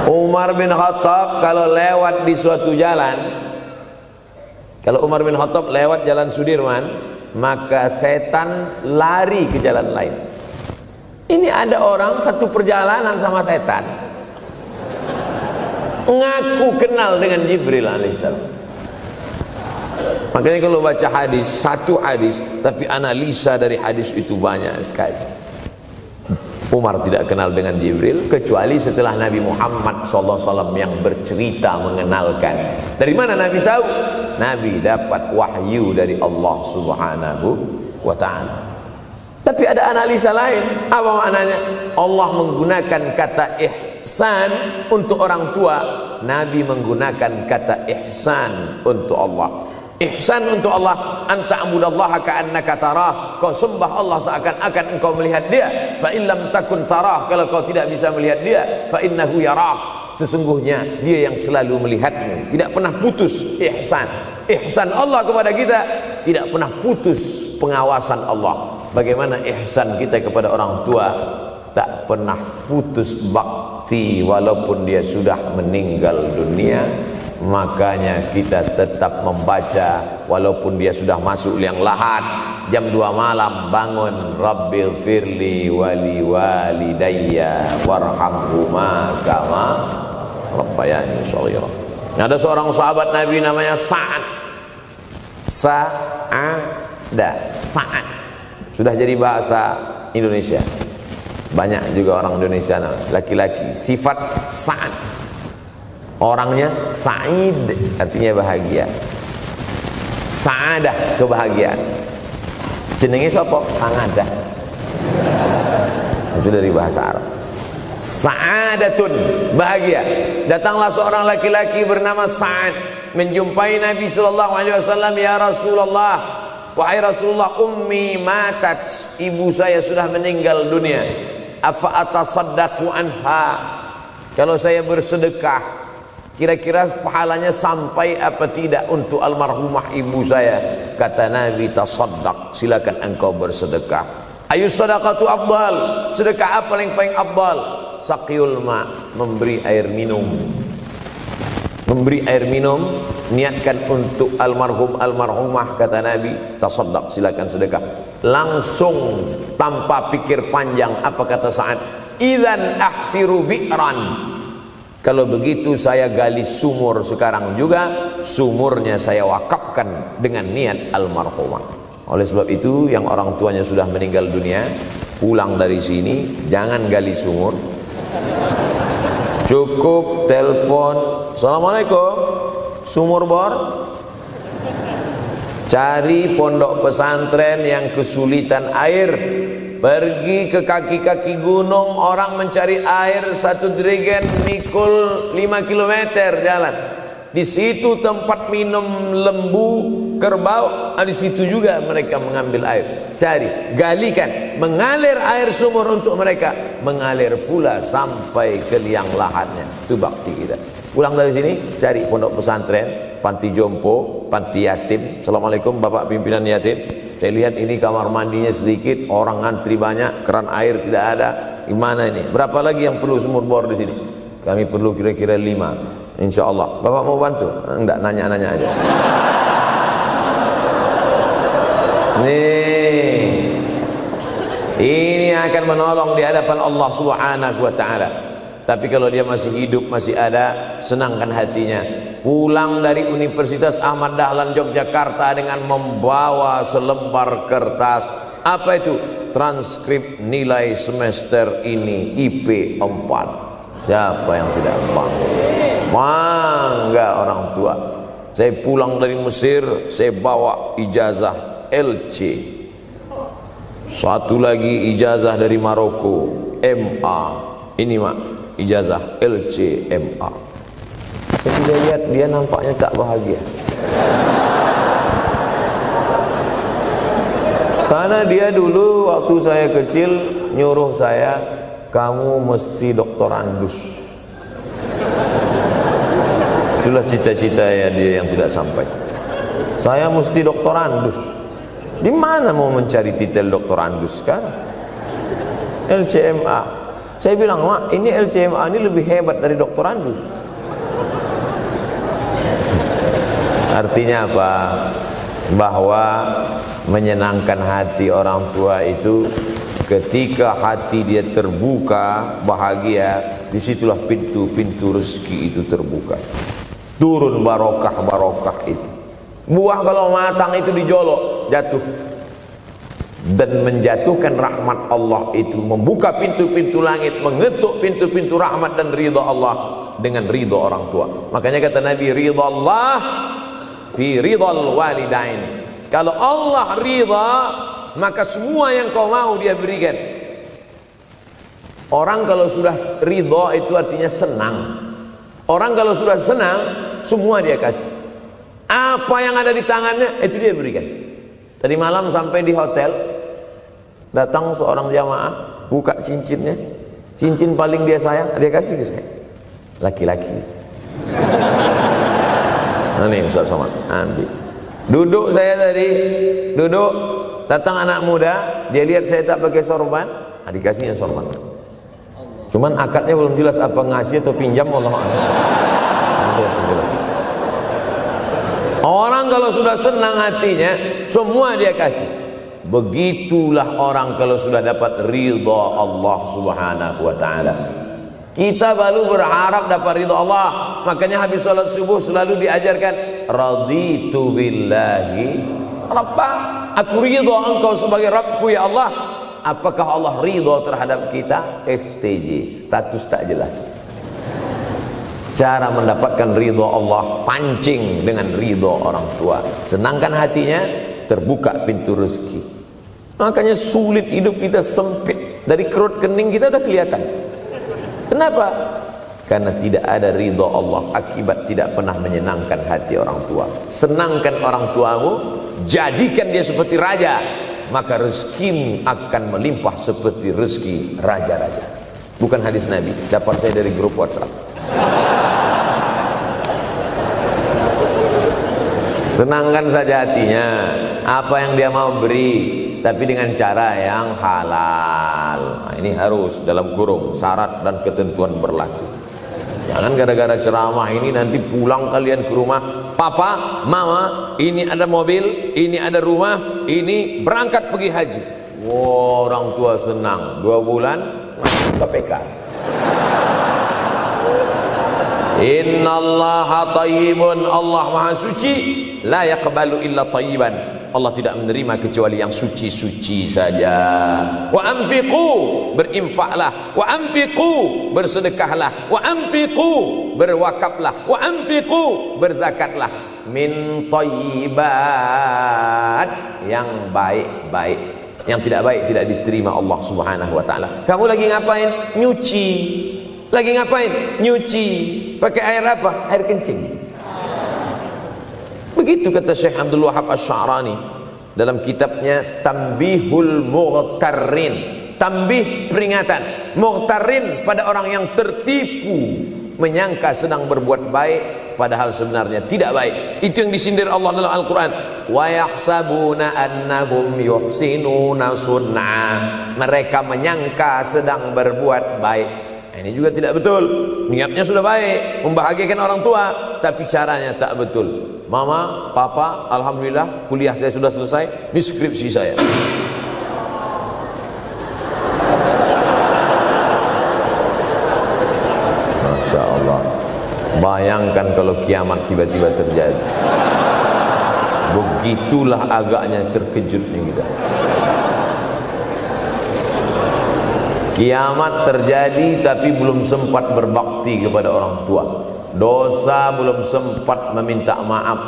Umar bin Khattab kalau lewat di suatu jalan, kalau Umar bin Khattab lewat jalan Sudirman, maka setan lari ke jalan lain. Ini ada orang satu perjalanan sama setan, ngaku kenal dengan Jibril alaihissalam. Makanya kalau baca hadis, satu hadis, tapi analisa dari hadis itu banyak sekali. Umar tidak kenal dengan Jibril kecuali setelah Nabi Muhammad SAW yang bercerita mengenalkan. Dari mana Nabi tahu? Nabi dapat wahyu dari Allah Subhanahu wa ta'ala. Tapi ada analisa lain. Apa maknanya? Allah menggunakan kata ihsan untuk orang tua, Nabi menggunakan kata ihsan untuk Allah. Ihsan untuk Allah, anta'budallaha ka'annaka tarah, kau sembah Allah seakan-akan engkau melihat dia. Fa in lam takun tarah, kalau kau tidak bisa melihat dia, fa innahu yarak, sesungguhnya dia yang selalu melihatmu. Tidak pernah putus ihsan. Ihsan Allah kepada kita, tidak pernah putus pengawasan Allah. Bagaimana ihsan kita kepada orang tua? Tak pernah putus bakti walaupun dia sudah meninggal dunia. Makanya kita tetap membaca walaupun dia sudah masuk liang lahat, jam 2 malam bangun, Rabbil firli wali walidayya warhamhuma kama rabbayani shaghira. Ada seorang sahabat Nabi namanya Sa'ad. Sa'ad sudah jadi bahasa Indonesia. Banyak juga orang Indonesia laki-laki sifat Sa'ad. Orangnya Sa'id, artinya bahagia. Sa'adah, kebahagiaan. Jenenge sapa? Sangadah. Itu dari bahasa Arab. Sa'adatun, bahagia. Datanglah seorang laki-laki bernama Sa'ad menjumpai Nabi sallallahu alaihi wasallam. Ya Rasulullah, wahai Rasulullah, ummi matat, ibu saya sudah meninggal dunia. Afa atasaddaqu anha, kalau saya bersedekah kira-kira pahalanya sampai apa tidak untuk almarhumah ibu saya? Kata Nabi, tasaddaq, silakan engkau bersedekah. Ayu sadaqatu afdal, sedekah apa yang paling afdal? Saqiyul ma, memberi air minum. Memberi air minum, niatkan untuk almarhum almarhumah, kata Nabi, tasaddaq, silakan sedekah. Langsung tanpa pikir panjang, apa kata Sa'ad? Idzan ahfiru bi'ran, kalau begitu saya gali sumur sekarang juga, sumurnya saya wakafkan dengan niat almarhumah. Oleh sebab itu, yang orang tuanya sudah meninggal dunia, pulang dari sini jangan gali sumur, cukup telepon, assalamualaikum, sumur bor. Cari pondok pesantren yang kesulitan air, pergi ke kaki-kaki gunung, orang mencari air, satu jerigen mikul 5 km jalan. Di situ tempat minum lembu, kerbau, di situ juga mereka mengambil air. Cari, galikan, mengalir air sumur untuk mereka, mengalir pula sampai ke liang lahatnya. Itu bakti kita. Pulang dari sini, cari pondok pesantren, panti jompo, panti yatim. Assalamualaikum Bapak pimpinan yatim, saya lihat ini kamar mandinya sedikit, orang ngantri banyak, keran air tidak ada. Gimana ini? Berapa lagi yang perlu sumur bor di sini? Kami perlu kira-kira 5. Insya Allah. Bapak mau bantu? Enggak, nanya-nanya aja. Nih, ini akan menolong di hadapan Allah Subhanahu wa ta'ala. Tapi kalau dia masih hidup, masih ada, senangkan hatinya. Pulang dari Universitas Ahmad Dahlan Yogyakarta dengan membawa selembar kertas. Apa itu? Transkrip nilai semester ini IP 4. Siapa yang tidak bangga? Bangga orang tua. Saya pulang dari Mesir, saya bawa ijazah LC. Satu lagi ijazah dari Maroko, MA. Ini mak, ijazah LC MA. Saya tidak lihat dia nampaknya tak bahagia. Karena dia dulu waktu saya kecil nyuruh saya, kamu mesti doktorandus. Itulah cita-cita ya dia yang tidak sampai. Saya mesti doktorandus. Di mana mau mencari titel doktorandus sekarang? LCMA. Saya bilang, mak, ini LCMA ini lebih hebat dari doktorandus. Artinya apa? Bahwa menyenangkan hati orang tua itu ketika hati dia terbuka, bahagia, disitulah pintu-pintu rezeki itu terbuka. Turun barokah-barokah itu. Buah kalau matang itu dijolok, jatuh. Dan menjatuhkan rahmat Allah itu, membuka pintu-pintu langit, mengetuk pintu-pintu rahmat dan ridha Allah dengan ridha orang tua. Makanya kata Nabi, ridha Allah fi ridhal walidain. Kalau Allah ridha, maka semua yang kau mau dia berikan. Orang kalau sudah ridha itu artinya senang. Orang kalau sudah senang, semua dia kasih. Apa yang ada di tangannya, itu dia berikan. Tadi malam sampai di hotel, datang seorang jamaah, buka cincinnya. Cincin paling dia sayang, dia kasih ke saya. Laki-laki. Nah nih Ustaz Somad, ambil. Duduk saya tadi, duduk. Datang anak muda, dia lihat saya tak pakai sorban, dikasihnya sorban. Cuman akadnya belum jelas apa ngasih atau pinjam, Allah. Orang kalau sudah senang hatinya, semua dia kasih. Begitulah orang kalau sudah dapat ridha Allah Subhanahu wa ta'ala. Kita baru berharap dapat ridha Allah. Makanya habis salat subuh selalu diajarkan, raditu billahi Rabba, aku ridha engkau sebagai Rabbku ya Allah. Apakah Allah ridha terhadap kita? STJ, status tak jelas. Cara mendapatkan ridha Allah, pancing dengan ridha orang tua. Senangkan hatinya, terbuka pintu rezeki. Makanya sulit hidup kita, sempit. Dari kerut kening kita udah kelihatan. Kenapa? Karena tidak ada ridha Allah akibat tidak pernah menyenangkan hati orang tua. Senangkan orang tuamu, jadikan dia seperti raja, maka rezekimu akan melimpah seperti rezeki raja-raja. Bukan hadis Nabi, dapat saya dari grup WhatsApp. Senangkan saja hatinya, apa yang dia mau beri, tapi dengan cara yang halal. Nah, ini harus dalam kurung syarat dan ketentuan berlaku. Jangan gara-gara ceramah ini nanti pulang kalian ke rumah, papa, mama, ini ada mobil, ini ada rumah, ini berangkat pergi haji. Wow, orang tua senang, 2 bulan masuk KPK. Innallaha tayyibun, Allah maha suci, la yaqbalu illa tayyiban. Allah tidak menerima kecuali yang suci-suci saja. Wa anfiqu, berinfaklah. Wa anfiqu, bersedekahlah. Wa anfiqu, berwakaflah. Wa anfiqu, berzakatlah. Min thayyibat, yang baik-baik. Yang tidak baik tidak diterima Allah Subhanahu wa taala. Kamu lagi ngapain? Nyuci. Lagi ngapain? Nyuci. Pakai air apa? Air kencing. Begitu kata Syekh Abdul Wahab Asy-Sya'rani dalam kitabnya Tanbihul Mughtarrin. Tanbih, peringatan. Mughtarrin, pada orang yang tertipu, menyangka sedang berbuat baik padahal sebenarnya tidak baik. Itu yang disindir Allah dalam Al-Quran. Wa yahsabuna annahum yuhsinuna sun'a. Mereka menyangka sedang berbuat baik. Ini juga tidak betul. Niatnya sudah baik, membahagiakan orang tua, tapi caranya tak betul. Mama, papa, alhamdulillah kuliah saya sudah selesai, ini skripsi saya. Masya Allah. Bayangkan kalau kiamat tiba-tiba terjadi. Begitulah agaknya terkejutnya kita. Kiamat terjadi tapi belum sempat berbakti kepada orang tua. Dosa belum sempat meminta maaf.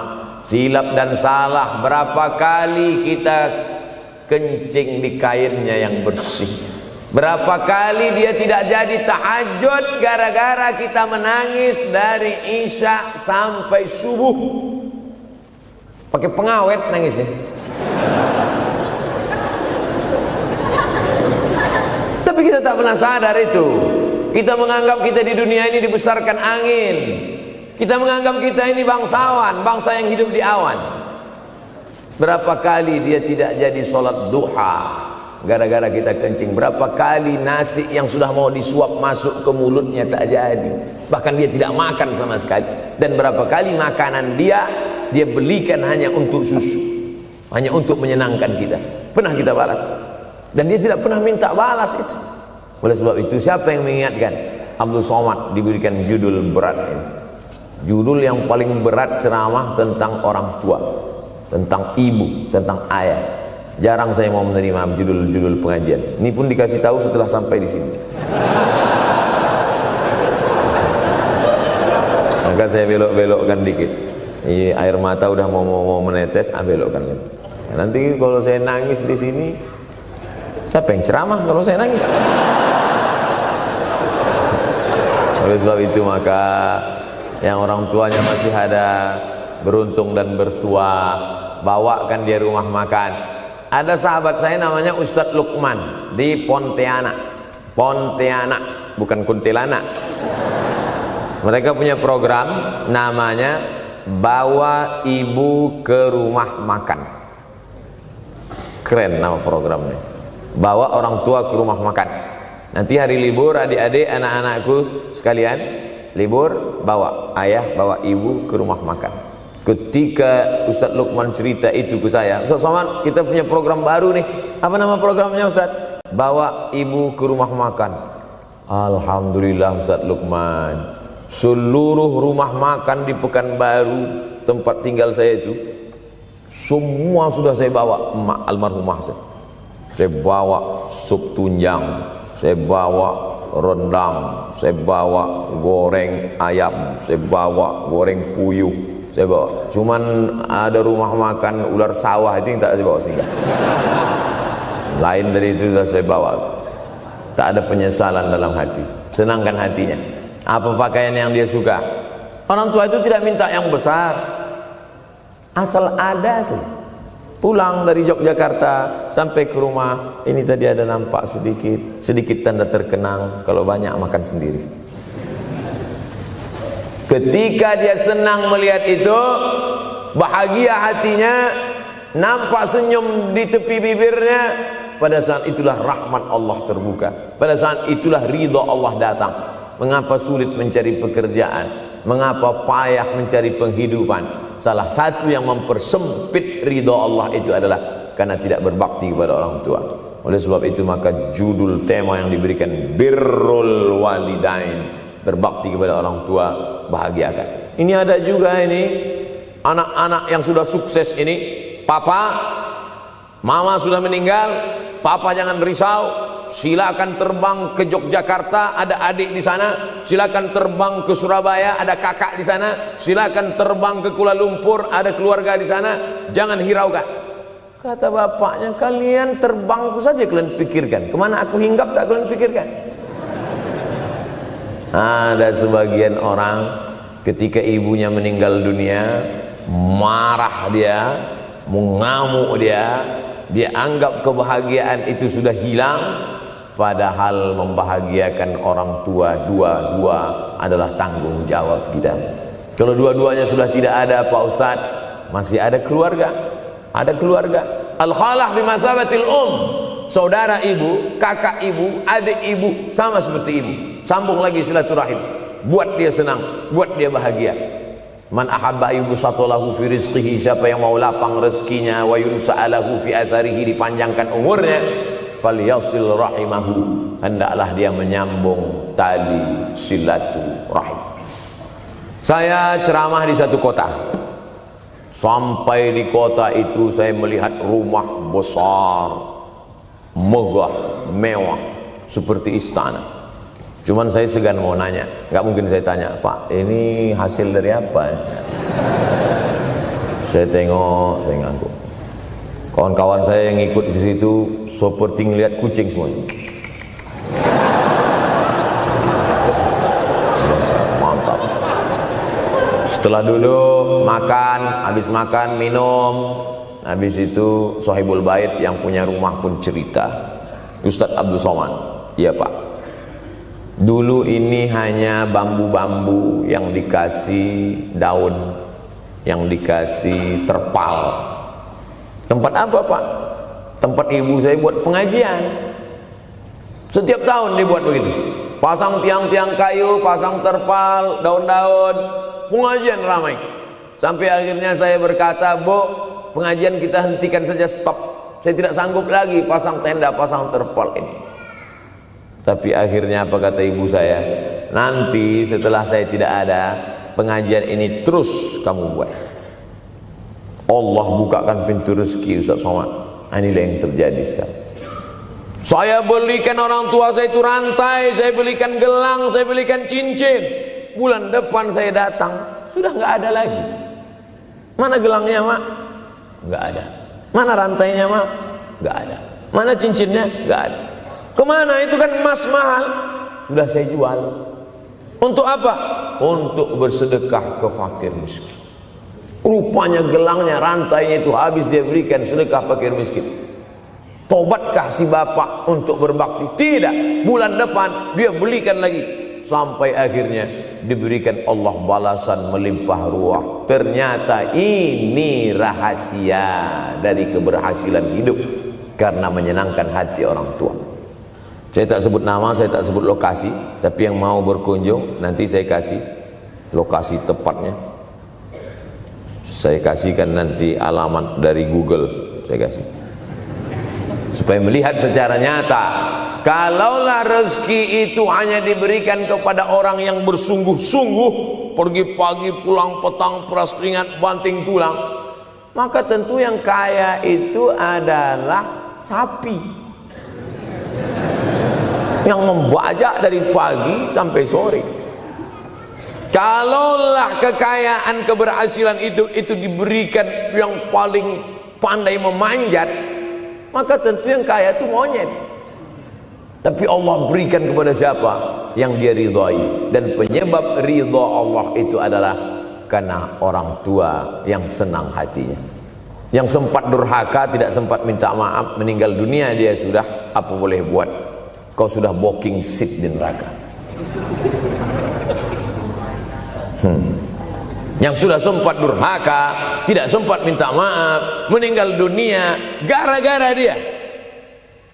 Silap dan salah, berapa kali kita kencing di kainnya yang bersih. Berapa kali dia tidak jadi tahajud gara-gara kita menangis dari Isya sampai subuh. Pakai pengawet nangisnya. Tapi kita tak pernah sadar itu. Kita menganggap kita di dunia ini dibesarkan angin. Kita menganggap kita ini bangsawan, bangsa yang hidup di awan. Berapa kali dia tidak jadi sholat duha gara-gara kita kencing. Berapa kali nasi yang sudah mau disuap masuk ke mulutnya tak jadi. Bahkan dia tidak makan sama sekali. Dan berapa kali makanan dia belikan hanya untuk susu, hanya untuk menyenangkan kita. Pernah kita balas. Dan dia tidak pernah minta balas itu. Oleh sebab itu, siapa yang mengingatkan? Abdul Somad diberikan judul berat ini. Judul yang paling berat ceramah tentang orang tua, tentang ibu, tentang ayah. Jarang saya mau menerima judul-judul pengajian. Ini pun dikasih tahu setelah sampai di sini. Maka saya belok-belokkan dikit. Air mata udah mau menetes, belokkan. Nanti kalau saya nangis di sini, siapa yang ceramah kalau saya nangis? Oleh sebab itu maka yang orang tuanya masih ada, beruntung dan bertua, bawakan dia rumah makan. Ada sahabat saya namanya Ustadz Lukman di Pontianak. Pontianak, bukan Kuntilanak. Mereka punya program namanya Bawa Ibu ke Rumah Makan. Keren nama programnya. Bawa orang tua ke rumah makan. Nanti hari libur adik-adik anak-anakku sekalian libur, bawa ayah, bawa ibu ke rumah makan. Ketika Ustaz Lukman cerita itu ke saya, Ustaz Somad, kita punya program baru nih. Apa nama programnya Ustaz? Bawa ibu ke rumah makan. Alhamdulillah Ustaz Lukman, seluruh rumah makan di Pekanbaru tempat tinggal saya itu semua sudah saya bawa. Emak almarhumah saya bawa sup tunjang, saya bawa rendang, saya bawa goreng ayam, saya bawa goreng puyuh, saya bawa. Cuman ada rumah makan ular sawah itu yang tak saya bawa singgah. Lain dari itu sudah saya bawa. Tak ada penyesalan dalam hati. senangkan hatinya. Apa pakaian yang dia suka? Orang tua itu tidak minta yang besar, asal ada saja. Pulang dari Yogyakarta sampai ke rumah, ini tadi ada nampak sedikit tanda terkenang, kalau banyak makan sendiri. Ketika dia senang melihat itu, bahagia hatinya, nampak senyum di tepi bibirnya, pada saat itulah rahmat Allah terbuka. Pada saat itulah ridha Allah datang. Mengapa sulit mencari pekerjaan? Mengapa payah mencari penghidupan? Salah satu yang mempersempit ridha Allah itu adalah karena tidak berbakti kepada orang tua. Oleh sebab itu maka judul tema yang diberikan birrul walidain, berbakti kepada orang tua, bahagiakan. Ini ada juga ini anak-anak yang sudah sukses ini, papa, mama sudah meninggal, papa jangan risau, silakan terbang ke Yogyakarta, ada adik di sana, silakan terbang ke Surabaya, ada kakak di sana, silakan terbang ke Kuala Lumpur, ada keluarga di sana, jangan hiraukan. Kata bapaknya, kalian terbangku saja kalian pikirkan, kemana aku hinggap tak kalian pikirkan. Ada sebagian orang ketika ibunya meninggal dunia, marah dia, mengamuk dia anggap kebahagiaan itu sudah hilang, padahal membahagiakan orang tua dua-dua adalah tanggung jawab kita. Kalau dua-duanya sudah tidak ada Pak Ustadz, masih ada keluarga. Ada keluarga. Al-khalah bimasabatil saudara ibu, kakak ibu, adik ibu sama seperti ibu. Sambung lagi silaturahim, buat dia senang, buat dia bahagia. Man ahabba yubsatalahu fi rizqihi, siapa yang mau lapang rezekinya, wa yunsa'alahu fi asarihi, dipanjangkan umurnya, falyasil rahimahu, hendaklah dia menyambung tali silaturahim. Saya ceramah di satu kota. Sampai di kota itu saya melihat rumah besar, megah, mewah, seperti istana. Cuman saya segan mau nanya, nggak mungkin saya tanya, Pak, ini hasil dari apa? Saya tengok, saya ngangguk. Kawan-kawan saya yang ikut di situ seperti ngelihat kucing semuanya. Mantap. Setelah dulu makan, habis makan minum, habis itu Sohibul Bait yang punya rumah pun cerita, Ustadz Abdul Somad, iya Pak. Dulu ini hanya bambu-bambu yang dikasih daun, yang dikasih terpal. Tempat apa Pak? Tempat ibu saya buat pengajian. Setiap tahun dibuat begitu. Pasang tiang-tiang kayu, pasang terpal, daun-daun, pengajian ramai. Sampai akhirnya saya berkata, Bu, pengajian kita hentikan saja, stop. Saya tidak sanggup lagi pasang tenda, pasang terpal ini. Tapi akhirnya apa kata ibu saya? Nanti setelah saya tidak ada, pengajian ini terus kamu buat. Allah bukakan pintu rezeki Ustaz Somad. Inilah yang terjadi sekarang. Saya belikan orang tua saya itu rantai, saya belikan gelang, saya belikan cincin. Bulan depan saya datang, sudah nggak ada lagi. Mana gelangnya Mak? Nggak ada. Mana rantainya Mak? Nggak ada. Mana cincinnya? Nggak ada. Kemana? Itu kan emas mahal. Sudah saya jual. Untuk apa? Untuk bersedekah ke fakir miskin. Rupanya gelangnya, rantainya itu habis dia berikan sedekah fakir miskin. Tobatkah si bapak untuk berbakti? Tidak. Bulan depan dia belikan lagi. Sampai akhirnya diberikan Allah balasan melimpah ruah. Ternyata ini rahasia dari keberhasilan hidup, karena menyenangkan hati orang tua. Saya tak sebut nama, saya tak sebut lokasi, tapi yang mau berkunjung nanti saya kasih lokasi tepatnya. Saya kasihkan nanti alamat dari Google, saya kasih. Supaya melihat secara nyata, kalaulah rezeki itu hanya diberikan kepada orang yang bersungguh-sungguh, pergi pagi pulang petang, peras keringat, banting tulang, maka tentu yang kaya itu adalah sapi yang membajak dari pagi sampai sore. Kalaulah kekayaan, keberhasilan itu diberikan yang paling pandai memanjat, maka tentu yang kaya itu monyet. Tapi Allah berikan kepada siapa yang dia ridhai. Dan penyebab ridha Allah itu adalah karena orang tua yang senang hatinya. Yang sempat durhaka, tidak sempat minta maaf, meninggal dunia dia sudah, apa boleh buat? Kau sudah booking seat di neraka. Yang sudah sempat durhaka, tidak sempat minta maaf, meninggal dunia gara-gara dia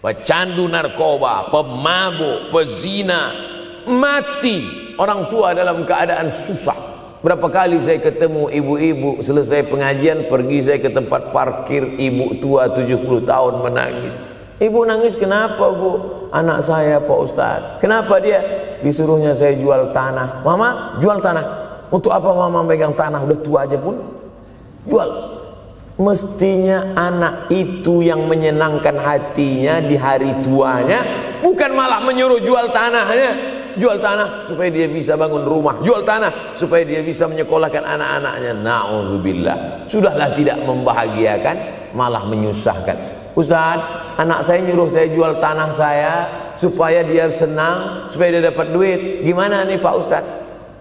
pecandu narkoba, pemabuk, pezina, mati. Orang tua dalam keadaan susah. Berapa kali saya ketemu ibu-ibu selesai pengajian, pergi saya ke tempat parkir, ibu tua 70 tahun menangis. Ibu nangis kenapa bu? Anak saya Pak Ustaz. Kenapa dia? Disuruhnya saya jual tanah. Mama jual tanah. Untuk apa mama megang tanah? Udah tua aja pun jual. Mestinya anak itu yang menyenangkan hatinya di hari tuanya, bukan malah menyuruh jual tanahnya. Jual tanah supaya dia bisa bangun rumah, jual tanah supaya dia bisa menyekolahkan anak-anaknya. Na'udzubillah. Sudahlah tidak membahagiakan, malah menyusahkan. Ustaz, anak saya nyuruh saya jual tanah saya supaya dia senang, supaya dia dapat duit. Gimana nih Pak Ustaz?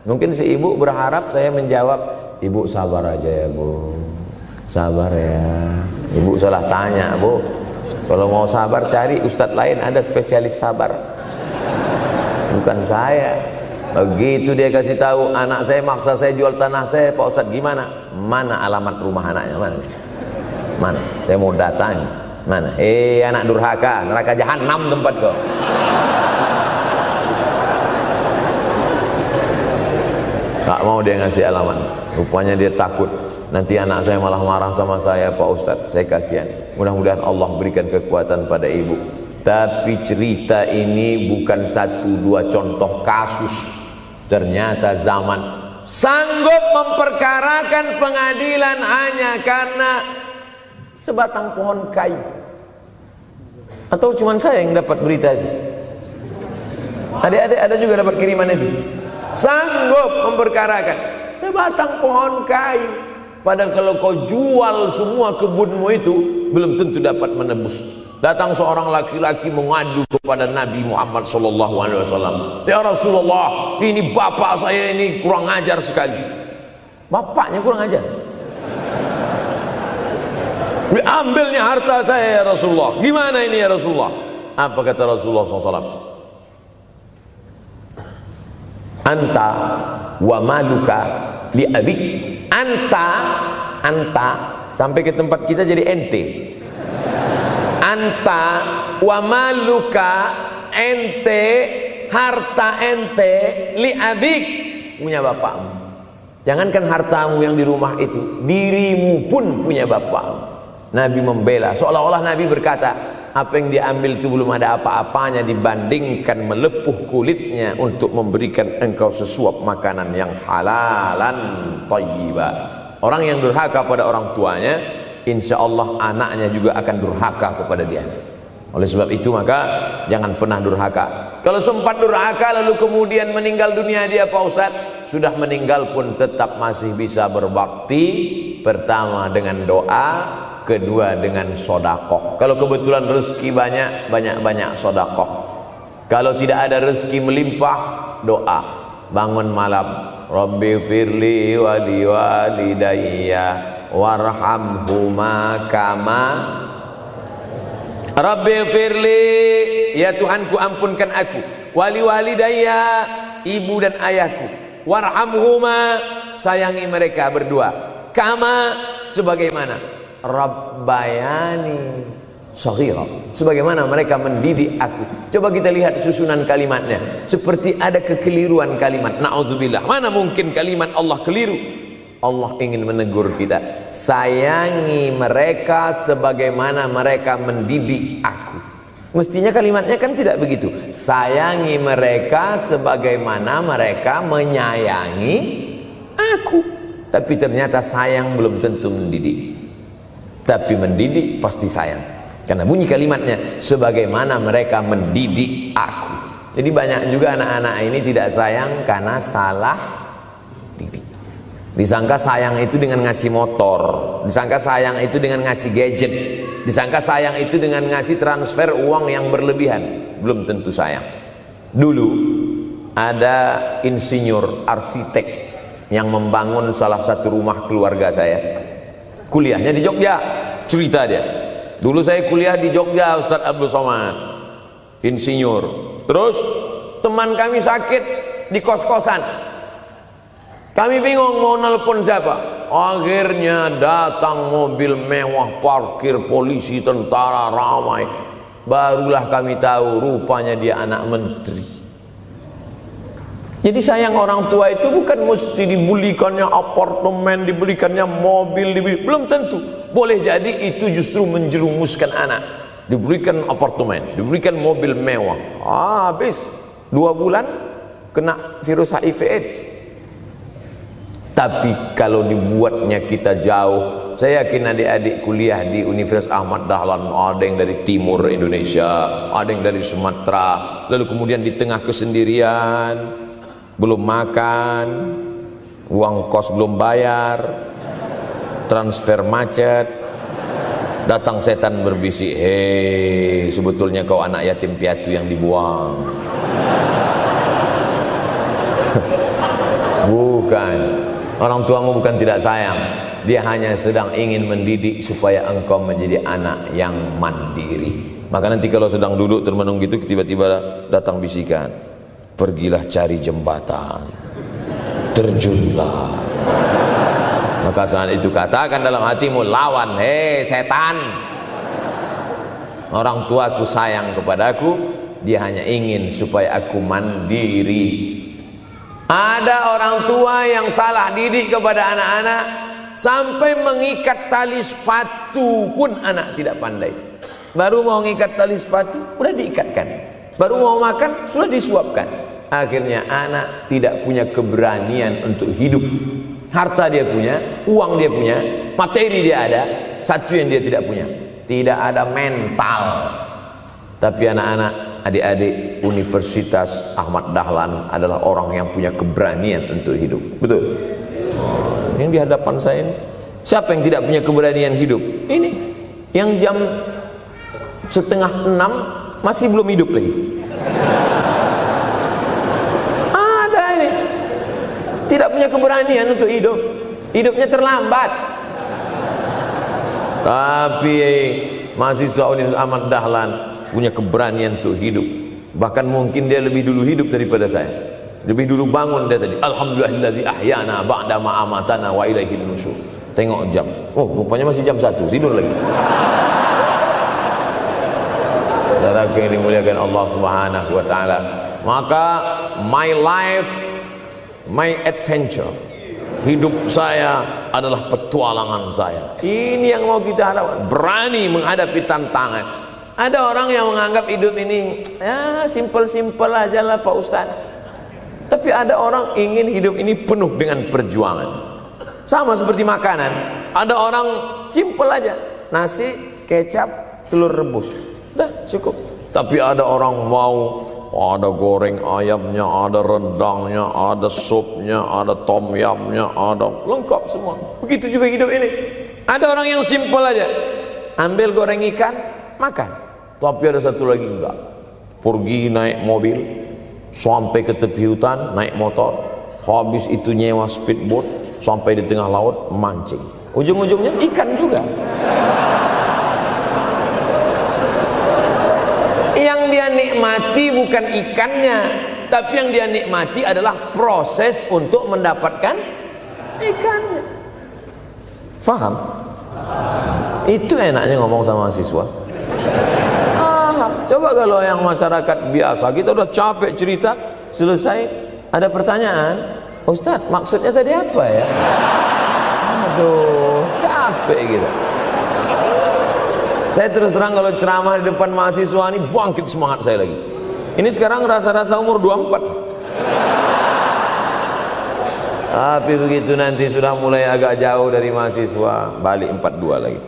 Mungkin si ibu berharap saya menjawab, ibu sabar aja ya bu, sabar ya. Ibu salah tanya bu. Kalau mau sabar cari ustadz lain, ada spesialis sabar, bukan saya. Begitu dia kasih tahu, anak saya maksa saya jual tanah saya, Pak Ustadz gimana? Mana alamat rumah anaknya? Mana? Saya mau datang. Mana? Anak durhaka, neraka jahanam tempat kau. Tak mau dia ngasih alamat. Rupanya dia takut nanti anak saya malah marah sama saya, Pak Ustadz. Saya kasihan. Mudah-mudahan Allah berikan kekuatan pada ibu. Tapi cerita ini bukan satu dua contoh kasus. Ternyata zaman sanggup memperkarakan pengadilan hanya karena sebatang pohon kayu. Atau cuma saya yang dapat berita aja? Adik-adik ada juga dapat kiriman itu? Sanggup memperkarakan sebatang pohon kayu. Padahal kalau kau jual semua kebunmu itu, belum tentu dapat menebus. Datang seorang laki-laki mengadu kepada Nabi Muhammad SAW. Ya Rasulullah, ini bapak saya ini kurang ajar sekali. Bapaknya kurang ajar? Diambilnya harta saya ya Rasulullah. Gimana ini ya Rasulullah? Apa kata Rasulullah SAW? Anta wa maluka li abik. Anta sampai ke tempat kita jadi ente. Anta wa maluka, ente, harta ente, li abik, punya bapakmu. Jangankan hartamu yang di rumah itu, dirimu pun punya bapakmu. Nabi membela, seolah-olah Nabi berkata, apa yang diambil itu belum ada apa-apanya dibandingkan melepuh kulitnya untuk memberikan engkau sesuap makanan yang halalan thayyibah. Orang yang durhaka pada orang tuanya, insya Allah anaknya juga akan durhaka kepada dia. Oleh sebab itu maka jangan pernah durhaka. Kalau sempat durhaka lalu kemudian meninggal dunia dia, Pak Ustaz, sudah meninggal pun tetap masih bisa berbakti. Pertama dengan doa, kedua dengan sodakoh. Kalau kebetulan rezeki banyak sodakoh. Kalau tidak ada rezeki melimpah, doa. Bangun malam, Rabbi firli wali walidayya warhamhuma kama Rabbi firli, ya Tuhanku ampunkan aku, wali walidayya, ibu dan ayahku, warhamhuma, sayangi mereka berdua, kama, sebagaimana Rabbayani shaghira, sebagaimana mereka mendidik aku. Coba kita lihat susunan kalimatnya, seperti ada kekeliruan kalimat. Na'udzubillah, mana mungkin kalimat Allah keliru. Allah ingin menegur kita, sayangi mereka sebagaimana mereka mendidik aku. Mestinya kalimatnya kan tidak begitu, sayangi mereka sebagaimana mereka menyayangi aku. Tapi ternyata sayang belum tentu mendidik, tapi mendidik pasti sayang. Karena bunyi kalimatnya, sebagaimana mereka mendidik aku. Jadi banyak juga anak-anak ini tidak sayang karena salah didik. Disangka sayang itu dengan ngasih motor, disangka sayang itu dengan ngasih gadget, Disangka sayang itu dengan ngasih transfer uang yang berlebihan. Belum tentu sayang. Dulu ada insinyur arsitek yang membangun salah satu rumah keluarga saya. Kuliahnya di Jogja. Cerita dia, dulu saya kuliah di Jogja, Ustadz Abdul Somad, insinyur. Terus teman kami sakit di kos-kosan. Kami bingung mau nelpon siapa. Akhirnya datang mobil mewah, parkir polisi, tentara, ramai. Barulah kami tahu rupanya dia anak menteri. Jadi sayang orang tua itu bukan mesti dibelikannya apartemen, dibelikannya mobil, belum tentu. Boleh jadi itu justru menjerumuskan anak. Diberikan apartemen, diberikan mobil mewah. Habis 2 bulan kena virus HIV AIDS. Tapi kalau dibuatnya kita jauh, saya yakin adik-adik kuliah di Universitas Ahmad Dahlan, ada yang dari timur Indonesia, ada yang dari Sumatera, lalu kemudian di tengah kesendirian, belum makan, uang kos belum bayar, transfer macet, datang setan berbisik, hei, sebetulnya kau anak yatim piatu yang dibuang. Bukan, orang tuamu bukan tidak sayang, dia hanya sedang ingin mendidik supaya engkau menjadi anak yang mandiri. Maka nanti kalau sedang duduk termenung gitu, tiba-tiba datang bisikan, pergilah cari jembatan, terjunlah. Maka saat itu katakan dalam hatimu, lawan, hei setan. Orang tuaku sayang kepadaku, dia hanya ingin supaya aku mandiri. Ada orang tua yang salah didik kepada anak-anak, sampai mengikat tali sepatu pun anak tidak pandai. Baru mau mengikat tali sepatu, sudah diikatkan. Baru mau makan, sudah disuapkan. Akhirnya anak tidak punya keberanian untuk hidup. Harta dia punya, uang dia punya, materi dia ada. Satu yang dia tidak punya, tidak ada mental. Tapi anak-anak, adik-adik Universitas Ahmad Dahlan adalah orang yang punya keberanian untuk hidup. Betul? Yang di hadapan saya ini, siapa yang tidak punya keberanian hidup? Ini yang jam 5:30 masih belum hidup lagi. Tidak punya keberanian untuk hidup, hidupnya terlambat. Tapi mahasiswa Universitas Ahmad Dahlan punya keberanian untuk hidup. Bahkan mungkin dia lebih dulu hidup daripada saya. Lebih dulu bangun dia tadi. Alhamdulillahillazi ahyana ba'da ma amatana wa ilaihil nusyur. Tengok jam, oh rupanya masih jam 1, tidur lagi. Saudara yang dimuliakan Allah Subhanahu wa taala. Maka my life, my adventure, hidup saya adalah petualangan saya. Ini yang mau kita harapkan, berani menghadapi tantangan. Ada orang yang menganggap hidup ini ya simple-simple aja lah Pak Ustaz. Tapi ada orang ingin hidup ini penuh dengan perjuangan. Sama seperti makanan, ada orang simple aja, nasi, kecap, telur rebus, dah cukup. Tapi ada orang mau ada goreng ayamnya, ada rendangnya, ada supnya, ada tom yamnya, ada lengkap semua. Begitu juga hidup ini. Ada orang yang simpel aja, ambil goreng ikan, makan. Tapi ada satu lagi enggak, pergi naik mobil sampai ke tepi hutan, naik motor, habis itu nyewa speedboat sampai di tengah laut mancing. Ujung-ujungnya ikan juga. Yang dia nikmati bukan ikannya, tapi yang dia nikmati adalah proses untuk mendapatkan ikannya. Faham? Itu enaknya ngomong sama mahasiswa. Coba kalau yang masyarakat biasa, kita udah capek cerita, selesai ada pertanyaan, Ustadz maksudnya tadi apa ya? Aduh, capek gitu. Saya terus terang kalau ceramah di depan mahasiswa ini bangkit semangat saya lagi. Ini sekarang rasa-rasa umur 24. Tapi begitu nanti sudah mulai agak jauh dari mahasiswa, balik 42 lagi.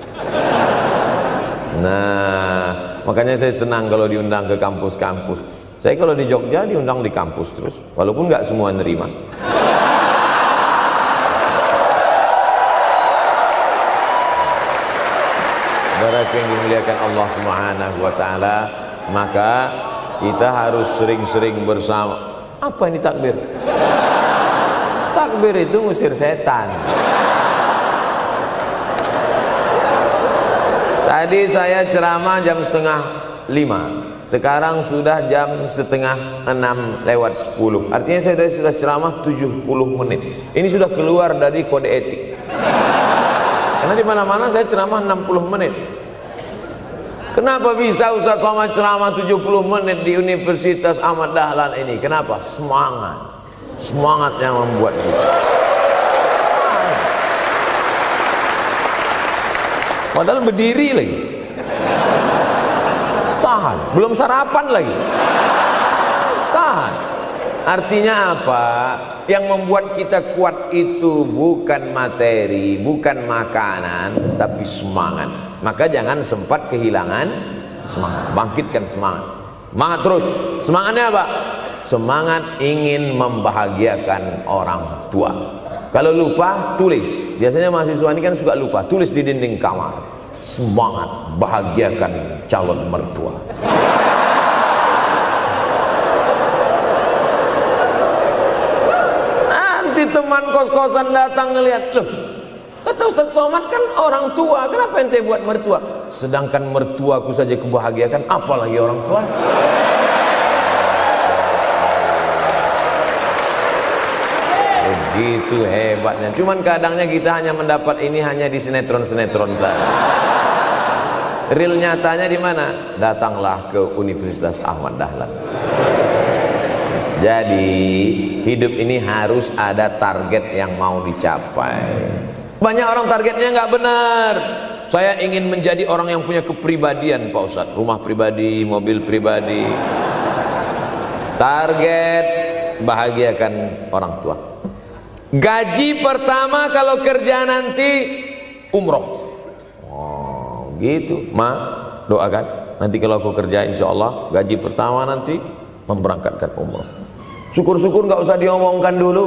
Nah, makanya saya senang kalau diundang ke kampus-kampus. Saya kalau di Jogja diundang di kampus terus, walaupun nggak semua nerima. Saudara saudaraku yang dimuliakan Allah Subhanahu wa taala, maka kita harus sering-sering bersama. Apa ini takbir? Takbir itu ngusir setan. Tadi saya ceramah jam 4:30, sekarang sudah jam 5:30 Artinya saya sudah ceramah 70 menit. Ini sudah keluar dari kode etik. Karena di mana-mana saya ceramah 60 menit. Kenapa bisa Ustaz Somad ceramah 70 menit di Universitas Ahmad Dahlan ini? Kenapa? Semangat yang membuat kita. Padahal berdiri lagi, tahan, belum sarapan lagi, tahan. Artinya apa? Yang membuat kita kuat itu bukan materi, bukan makanan, tapi semangat. Maka jangan sempat kehilangan semangat. Bangkitkan semangat. Semangat terus. Semangatnya apa? Semangat ingin membahagiakan orang tua. Kalau lupa, tulis. Biasanya mahasiswa ini kan suka lupa. Tulis di dinding kamar. Semangat bahagiakan calon mertua. Nanti teman kos-kosan datang ngelihat, loh, kata Ustaz Somad kan orang tua, kenapa ente buat mertua? Sedangkan mertuaku saja kebahagiakan, apalagi orang tua. Begitu hebatnya. Cuman kadangnya kita hanya mendapat ini hanya di sinetron-sinetron saja. Real nyatanya di mana? Datanglah ke Universitas Ahmad Dahlan. Jadi hidup ini harus ada target yang mau dicapai. Banyak orang targetnya nggak benar. Saya ingin menjadi orang yang punya kepribadian, Pak Ustadz. Rumah pribadi, mobil pribadi. Target bahagiakan orang tua. Gaji pertama kalau kerja nanti umroh. Oh, gitu. Ma, doakan. Nanti kalau aku kerja insya Allah gaji pertama nanti memberangkatkan umroh. Syukur-syukur nggak usah diomongkan dulu,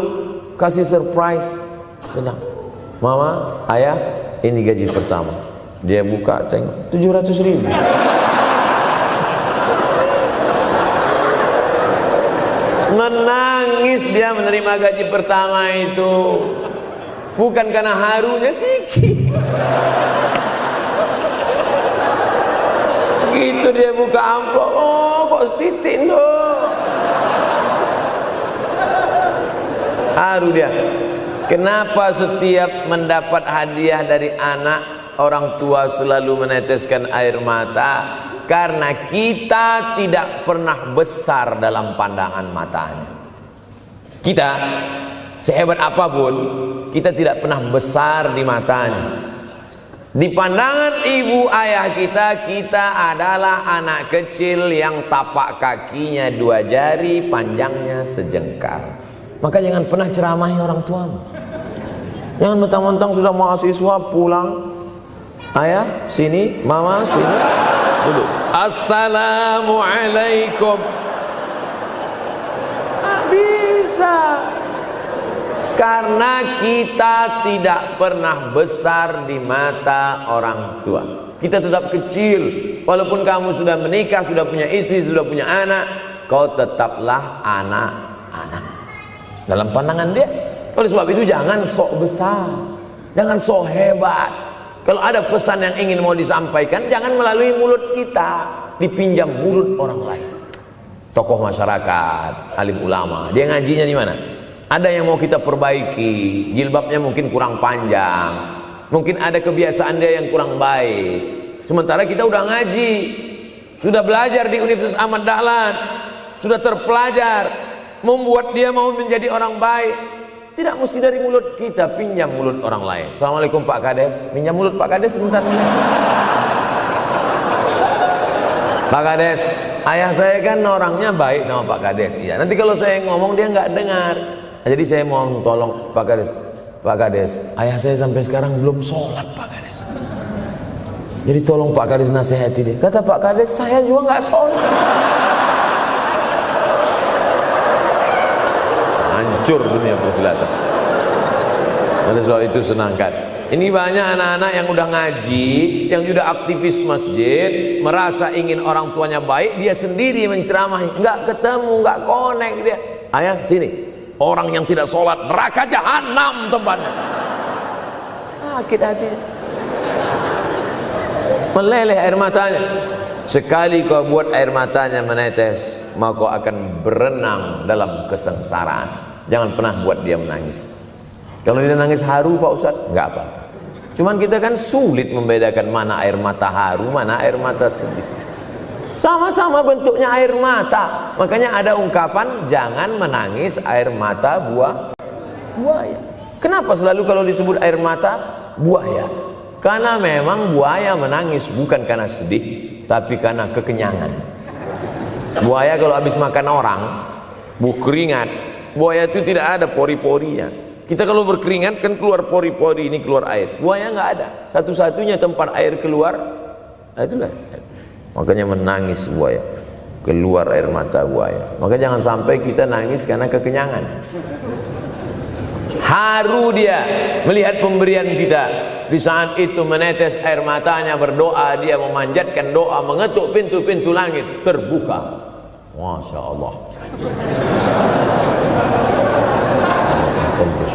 kasih surprise, senang. Mama, ayah, ini gaji pertama. Dia buka, tengok 700.000. Menangis dia menerima gaji pertama itu, bukan karena harunya sikit. Gitu dia buka amplop, oh kok setitik dong. Haru dia. Kenapa setiap mendapat hadiah dari anak, orang tua selalu meneteskan air mata? Karena kita tidak pernah besar dalam pandangan matanya. Kita sehebat apapun, kita tidak pernah besar di matanya. Di pandangan ibu ayah kita, kita adalah anak kecil yang tapak kakinya 2 jari, panjangnya sejengkal. Maka jangan pernah ceramahi orang tuamu. Jangan mentang-mentang sudah mahasiswa pulang, ayah sini, mama sini, duduk. Assalamualaikum. Bisa. Karena kita tidak pernah besar di mata orang tua. Kita tetap kecil. Walaupun kamu sudah menikah, sudah punya istri, sudah punya anak, kau tetaplah anak-anak dalam pandangan dia. Oleh sebab itu jangan sok besar, jangan sok hebat. Kalau ada pesan yang ingin mau disampaikan, jangan melalui mulut kita, dipinjam mulut orang lain. Tokoh masyarakat, alim ulama, dia ngajinya di mana? Ada yang mau kita perbaiki, jilbabnya mungkin kurang panjang, mungkin ada kebiasaan dia yang kurang baik. Sementara kita udah ngaji, sudah belajar di Universitas Ahmad Dahlan, sudah terpelajar, membuat dia mau menjadi orang baik. Tidak mesti dari mulut kita, pinjam mulut orang lain. Assalamualaikum Pak Kades, pinjam mulut Pak Kades sebentar. Pak Kades, ayah saya kan orangnya baik sama Pak Kades. Iya, nanti kalau saya ngomong dia nggak dengar. Jadi saya mohon tolong Pak Kades. Pak Kades, ayah saya sampai sekarang belum sholat Pak Kades. Jadi tolong Pak Kades nasihati dia. Kata Pak Kades, saya juga nggak sholat. Hancur dunia persilatan. Oleh sebab itu senangkan. Ini banyak anak-anak yang udah ngaji, yang sudah aktivis masjid, merasa ingin orang tuanya baik, dia sendiri menceramahi, nggak ketemu, nggak connect dia. Ayah sini, orang yang tidak sholat neraka jahanam tempatnya. Sakit hati, meleleh air matanya. Sekali kau buat air matanya menetes, maka kau akan berenang dalam kesengsaraan. Jangan pernah buat dia menangis. Kalau dia nangis haru Pak Ustaz, nggak apa-apa. Cuman kita kan sulit membedakan mana air mata haru, mana air mata sedih. Sama-sama bentuknya air mata. Makanya ada ungkapan, jangan menangis air mata buaya. Kenapa selalu kalau disebut air mata buaya? Karena memang buaya menangis bukan karena sedih, tapi karena kekenyangan. Buaya kalau habis makan orang, keringat, buaya itu tidak ada pori-porinya. Kita kalau berkeringat kan keluar pori-pori, ini keluar air. Buaya nggak ada. Satu-satunya tempat air keluar, itulah. Makanya menangis buaya, keluar air mata buaya. Maka jangan sampai kita nangis karena kekenyangan. Haru dia melihat pemberian kita. Di saat itu menetes air matanya, berdoa, dia memanjatkan doa, mengetuk pintu-pintu langit, terbuka. Masya Allah. Tembus.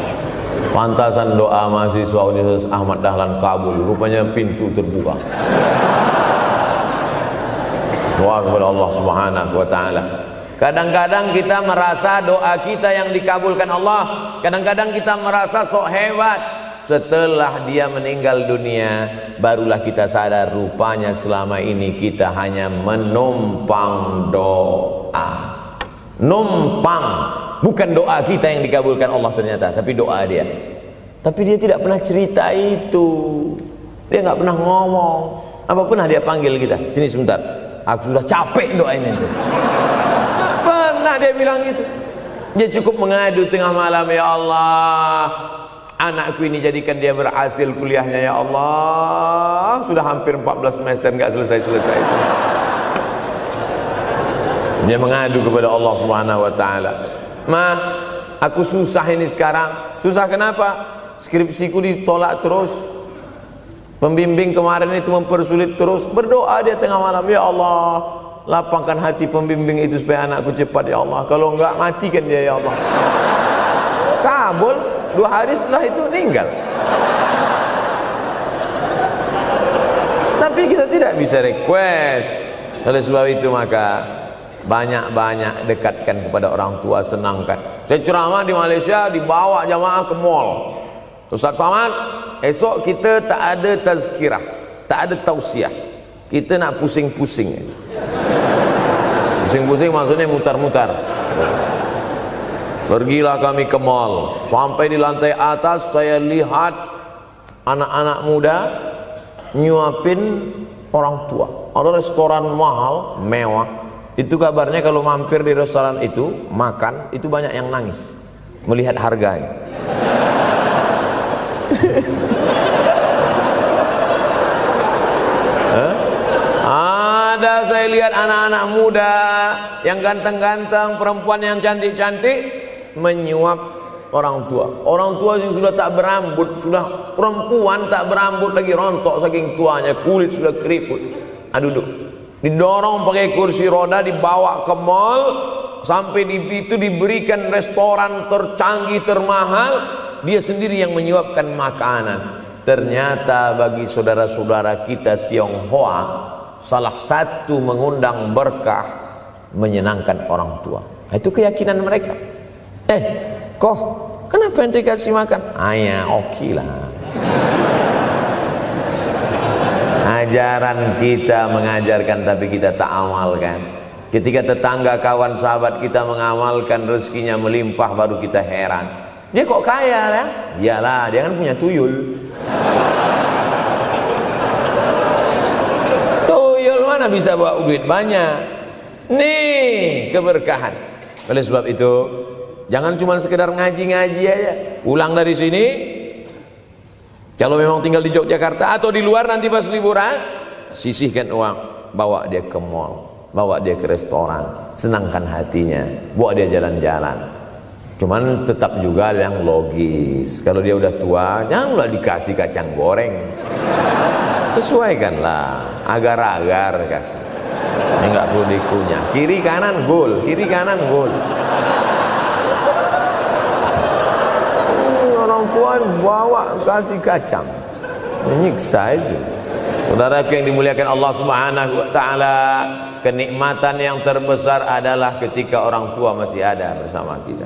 Pantasan doa mahasiswa Universitas Ahmad Dahlan kabul, rupanya pintu terbuka. Doa kepada Allah Subhanahu wa taala. Kadang-kadang kita merasa doa kita yang dikabulkan Allah, kadang-kadang kita merasa sok hebat. Setelah dia meninggal dunia, barulah kita sadar rupanya selama ini kita hanya menumpang doa. Numpang, bukan doa kita yang dikabulkan Allah ternyata, tapi doa dia. Tapi dia tidak pernah cerita itu. Dia nggak pernah ngomong. Apa pernah dia panggil kita, sini sebentar, aku sudah capek doain itu. Pernah dia bilang itu. Dia cukup mengadu tengah malam, ya Allah, anakku ini jadikan dia berhasil kuliahnya, ya Allah. Sudah hampir 14 semester nggak selesai-selesai. Dia mengadu kepada Allah Subhanahu wa taala. Ma, aku susah ini sekarang. Susah kenapa? Skripsiku ditolak terus. Pembimbing kemarin itu mempersulit terus. Berdoa dia tengah malam, ya Allah, lapangkan hati pembimbing itu supaya anakku cepat, ya Allah. Kalau enggak, matikan dia, ya Allah. Kabul. 2 hari setelah itu meninggal. Tapi kita tidak bisa request. Oleh sebab itu maka banyak-banyak dekatkan kepada orang tua, senangkan. Saya ceramah di Malaysia, dibawa jamaah ke mall. Ustaz Samad, esok kita tak ada tazkirah, tak ada tausiah. Kita nak pusing-pusing. Pusing-pusing maksudnya mutar-mutar. Pergilah kami ke mall. Sampai di lantai atas saya lihat anak-anak muda nyuapin orang tua. Ada restoran mahal, mewah. Itu kabarnya kalau mampir di restoran itu, makan, itu banyak yang nangis melihat harganya. Ada saya lihat anak-anak muda yang ganteng-ganteng, perempuan yang cantik-cantik menyuap orang tua. Orang tua yang sudah tak berambut, sudah perempuan tak berambut lagi, rontok saking tuanya, kulit sudah keriput. Duduk, didorong pakai kursi roda, dibawa ke mall, sampai di itu diberikan restoran tercanggih, termahal, dia sendiri yang menyuapkan makanan. Ternyata bagi saudara-saudara kita Tionghoa, salah satu mengundang berkah menyenangkan orang tua. Itu keyakinan mereka. Kok kenapa ente kasih makan? Ya oke lah. Ajaran kita mengajarkan tapi kita tak amalkan. Ketika tetangga, kawan, sahabat kita mengamalkan, rezekinya melimpah, baru kita heran. Dia kok kaya ya? Iyalah, dia kan punya tuyul. Tuyul mana bisa bawa duit banyak? Nih keberkahan. Oleh sebab itu, jangan cuma sekedar ngaji-ngaji aja. Pulang dari sini, kalau memang tinggal di Yogyakarta atau di luar nanti pas liburan, sisihkan uang, bawa dia ke mall, bawa dia ke restoran, senangkan hatinya, bawa dia jalan-jalan. Cuman tetap juga yang logis. Kalau dia udah tua, janganlah dikasih kacang goreng. Sesuaikanlah, agar-agar kasih. Ini nggak perlu dikunyah. Kiri kanan gol, kiri kanan gol. Orang tua bawa kasih kacang, menyiksa itu. Saudaraku yang dimuliakan Allah Subhanahu wa taala, kenikmatan yang terbesar adalah ketika orang tua masih ada bersama kita.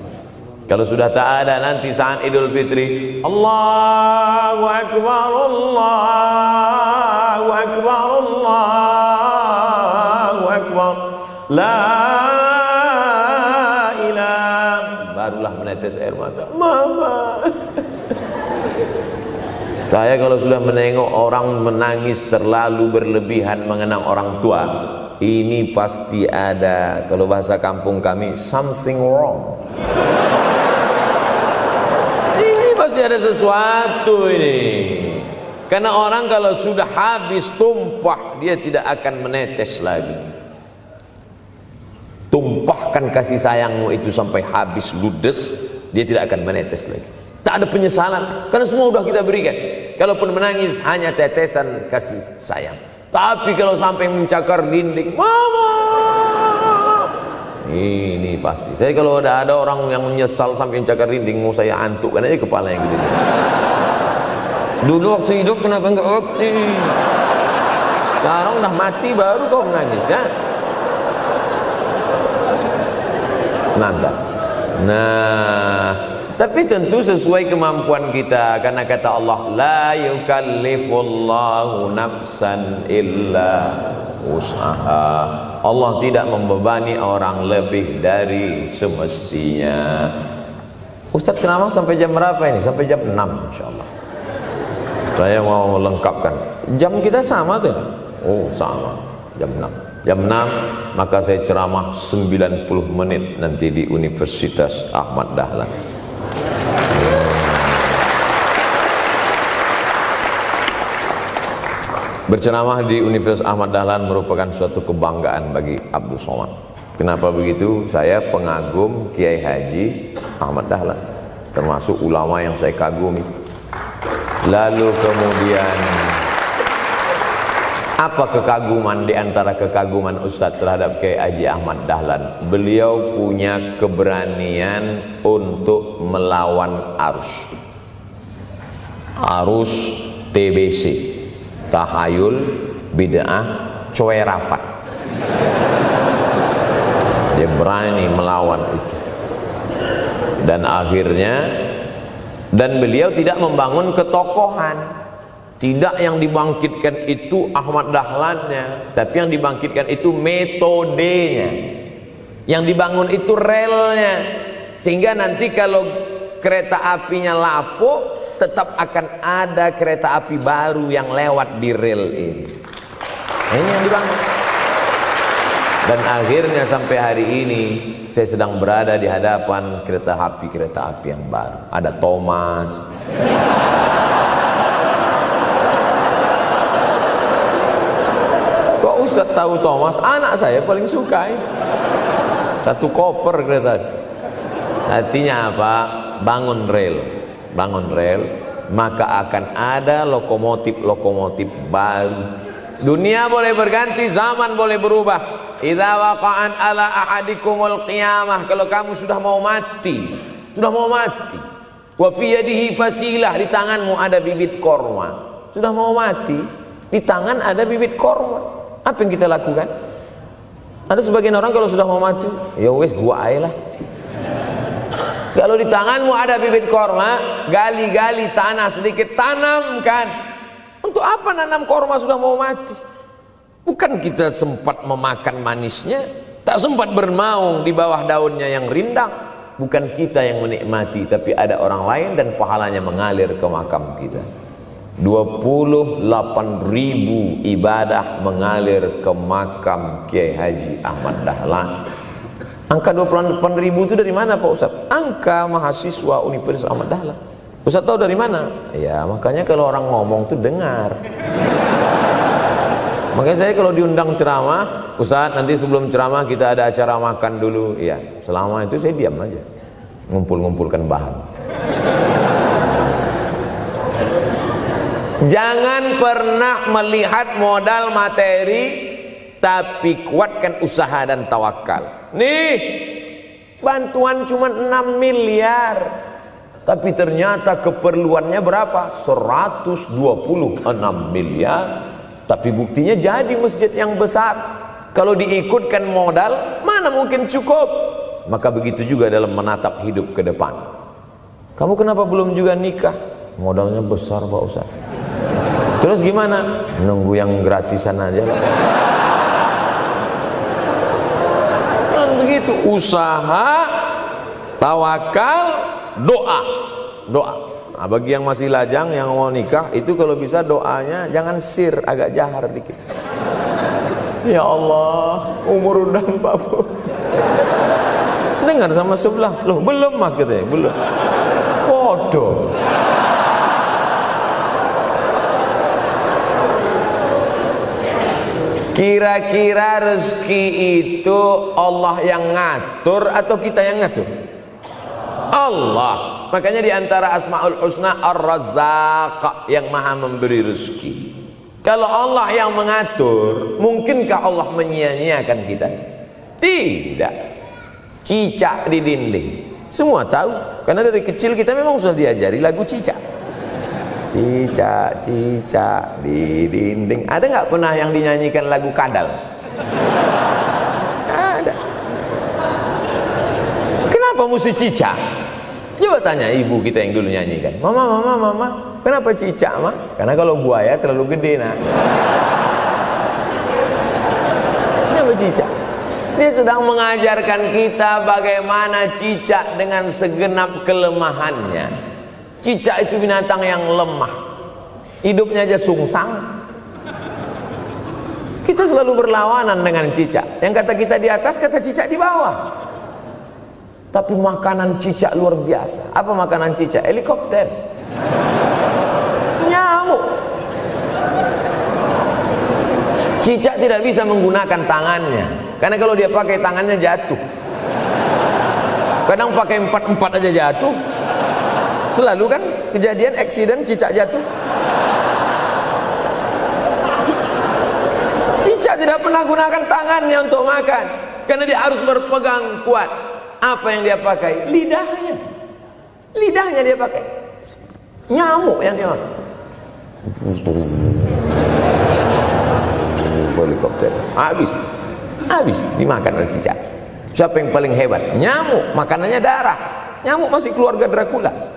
Kalau sudah tak ada, nanti saat Idul Fitri, Allahu Akbar, Allahu Akbar, Allahu Akbar, la ilaha, barulah menetes air mata. Mama. Saya kalau sudah menengok orang menangis terlalu berlebihan mengenang orang tua, ini pasti ada, kalau bahasa kampung kami, something wrong. Pasti ada sesuatu ini. Karena orang kalau sudah habis tumpah, dia tidak akan menetes lagi. Tumpahkan kasih sayangmu itu sampai habis ludes, dia tidak akan menetes lagi. Tak ada penyesalan, karena semua sudah kita berikan. Kalaupun menangis hanya tetesan kasih sayang. Tapi kalau sampai mencakar dinding, mama, ini pasti. Saya kalau ada orang yang menyesal sampai mencakar dinding, mau saya antukkan aja kepala yang gede. Dulu waktu hidup kenapa enggak waktu? Sekarang udah mati baru kau menangis kan? Senanda. Nah, tapi tentu sesuai kemampuan kita, karena kata Allah, la yukallifullahu nafsan illa usaha. Allah tidak membebani orang lebih dari semestinya. Ustaz ceramah sampai jam berapa ini? Sampai jam 6 insyaallah. Saya mau lengkapkan. Jam kita sama tuh. Oh sama, jam 6. Jam 6 maka saya ceramah 90 menit nanti di Universitas Ahmad Dahlan. Berceramah di Universitas Ahmad Dahlan merupakan suatu kebanggaan bagi Abdul Somad. Kenapa begitu? Saya pengagum Kiai Haji Ahmad Dahlan, termasuk ulama yang saya kagumi. Lalu kemudian apa kekaguman di antara kekaguman Ustadz terhadap Kiai Haji Ahmad Dahlan? Beliau punya keberanian untuk melawan arus TBC, tahayul, bid'ah, coerafat. Dia berani melawan itu. Dan akhirnya, dan beliau tidak membangun ketokohan. Tidak yang dibangkitkan itu Ahmad Dahlannya, tapi yang dibangkitkan itu metodenya. Yang dibangun itu relnya. Sehingga nanti kalau kereta apinya lapuk, tetap akan ada kereta api baru yang lewat di rel ini. Ini yang dibangun. Dan akhirnya sampai hari ini saya sedang berada di hadapan kereta api yang baru. Ada Thomas. Kok Ustaz tahu Thomas? Anak saya paling suka itu. Satu koper kereta. Artinya apa? Bangun rel, maka akan ada lokomotif baru. Dunia boleh berganti, zaman boleh berubah. Idza waqa'an ala ahadikumul qiyamah, kalau kamu sudah mau mati, wa fi yadihi fasilah, di tanganmu ada bibit korma. Sudah mau mati, di tangan ada bibit korma. Apa yang kita lakukan? Ada sebagian orang kalau sudah mau mati, ya wes gua aja lah. Kalau di tanganmu ada bibit korma, gali-gali tanah sedikit, tanamkan. Untuk apa nanam korma sudah mau mati? Bukan kita sempat memakan manisnya, tak sempat bernaung di bawah daunnya yang rindang. Bukan kita yang menikmati, tapi ada orang lain dan pahalanya mengalir ke makam kita. 28.000 ibadah mengalir ke makam Kiai Haji Ahmad Dahlan. Angka 28.000 itu dari mana Pak Ustaz? Angka mahasiswa Universitas Ahmad Dahlan. Ustaz tahu dari mana? Ya makanya kalau orang ngomong tuh dengar. Makanya saya kalau diundang ceramah, Ustaz nanti sebelum ceramah kita ada acara makan dulu. Iya, selama itu saya diam aja. ngumpul-ngumpulkan bahan. Jangan pernah melihat modal materi, tapi kuatkan usaha dan tawakal. Nih, bantuan cuma 6 miliar, tapi ternyata keperluannya berapa? 126 miliar. Tapi buktinya jadi masjid yang besar. Kalau diikutkan modal, mana mungkin cukup? Maka begitu juga dalam menatap hidup ke depan. Kamu kenapa belum juga nikah? Modalnya besar Pak Ustaz. Terus gimana? Nunggu yang gratisan aja lah. Dan begitu, usaha, tawakal, doa. Doa. Nah, bagi yang masih lajang, yang mau nikah, itu kalau bisa doanya jangan sir, agak jahar dikit. Ya Allah, umur udah 40. Dengar sama sebelah, loh belum mas katanya, belum. Bodoh. Kira-kira rezeki itu Allah yang ngatur atau kita yang ngatur? Allah. Makanya diantara Asmaul Husna Ar-Razzaq, yang maha memberi rezeki. Kalau Allah yang mengatur, mungkinkah Allah menyia-nyiakan kita? Tidak. Cicak di dinding, semua tahu, karena dari kecil kita memang sudah diajari lagu cicak. Cicak, cicak di dinding. Ada nggak pernah yang dinyanyikan lagu kadal? Ada. Kenapa mesti cicak? Coba tanya ibu kita yang dulu nyanyikan. Mama, kenapa cicak, Ma? Karena kalau buaya terlalu gede, nak. Kenapa cicak? Dia sedang mengajarkan kita bagaimana cicak dengan segenap kelemahannya. Cicak itu binatang yang lemah, hidupnya aja sungsang. Kita selalu berlawanan dengan cicak. Yang kata kita di atas, kata cicak di bawah. Tapi makanan cicak luar biasa. Apa makanan cicak? Helikopter, nyamuk. Cicak tidak bisa menggunakan tangannya, karena kalau dia pakai tangannya jatuh. Kadang pakai 4 aja jatuh. Selalu kan kejadian eksiden cicak jatuh. Cicak tidak pernah gunakan tangannya untuk makan, karena dia harus berpegang kuat. Apa yang dia pakai? Lidahnya. Lidahnya dia pakai. Nyamuk yang dia makan. Helikopter. Habis dimakan oleh cicak. Siapa yang paling hebat? Nyamuk. Makanannya darah. Nyamuk masih keluarga Dracula.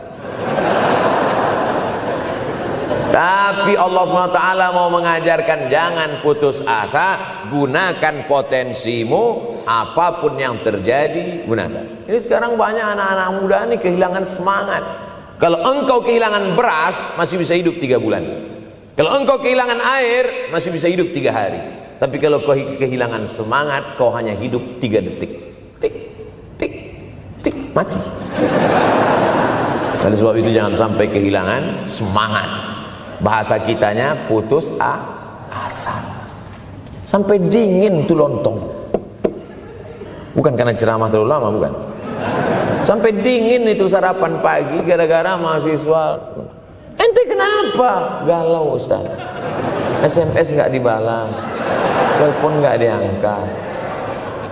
Tapi Allah SWT mau mengajarkan jangan putus asa, gunakan potensimu, apapun yang terjadi gunakan. Ini sekarang banyak anak-anak muda nih kehilangan semangat. Kalau engkau kehilangan beras masih bisa hidup 3 bulan. Kalau engkau kehilangan air masih bisa hidup 3 hari. Tapi kalau kau kehilangan semangat, kau hanya hidup 3 detik. Tik, tik, tik, mati. Oleh sebab itu jangan sampai kehilangan semangat. Bahasa kitanya putus asa. Sampai dingin tuh lontong. Bukan karena ceramah terlalu lama, bukan. Sampai dingin itu sarapan pagi gara-gara mahasiswa. Ente kenapa? Galau Ustaz. SMS nggak dibalas, telepon nggak diangkat.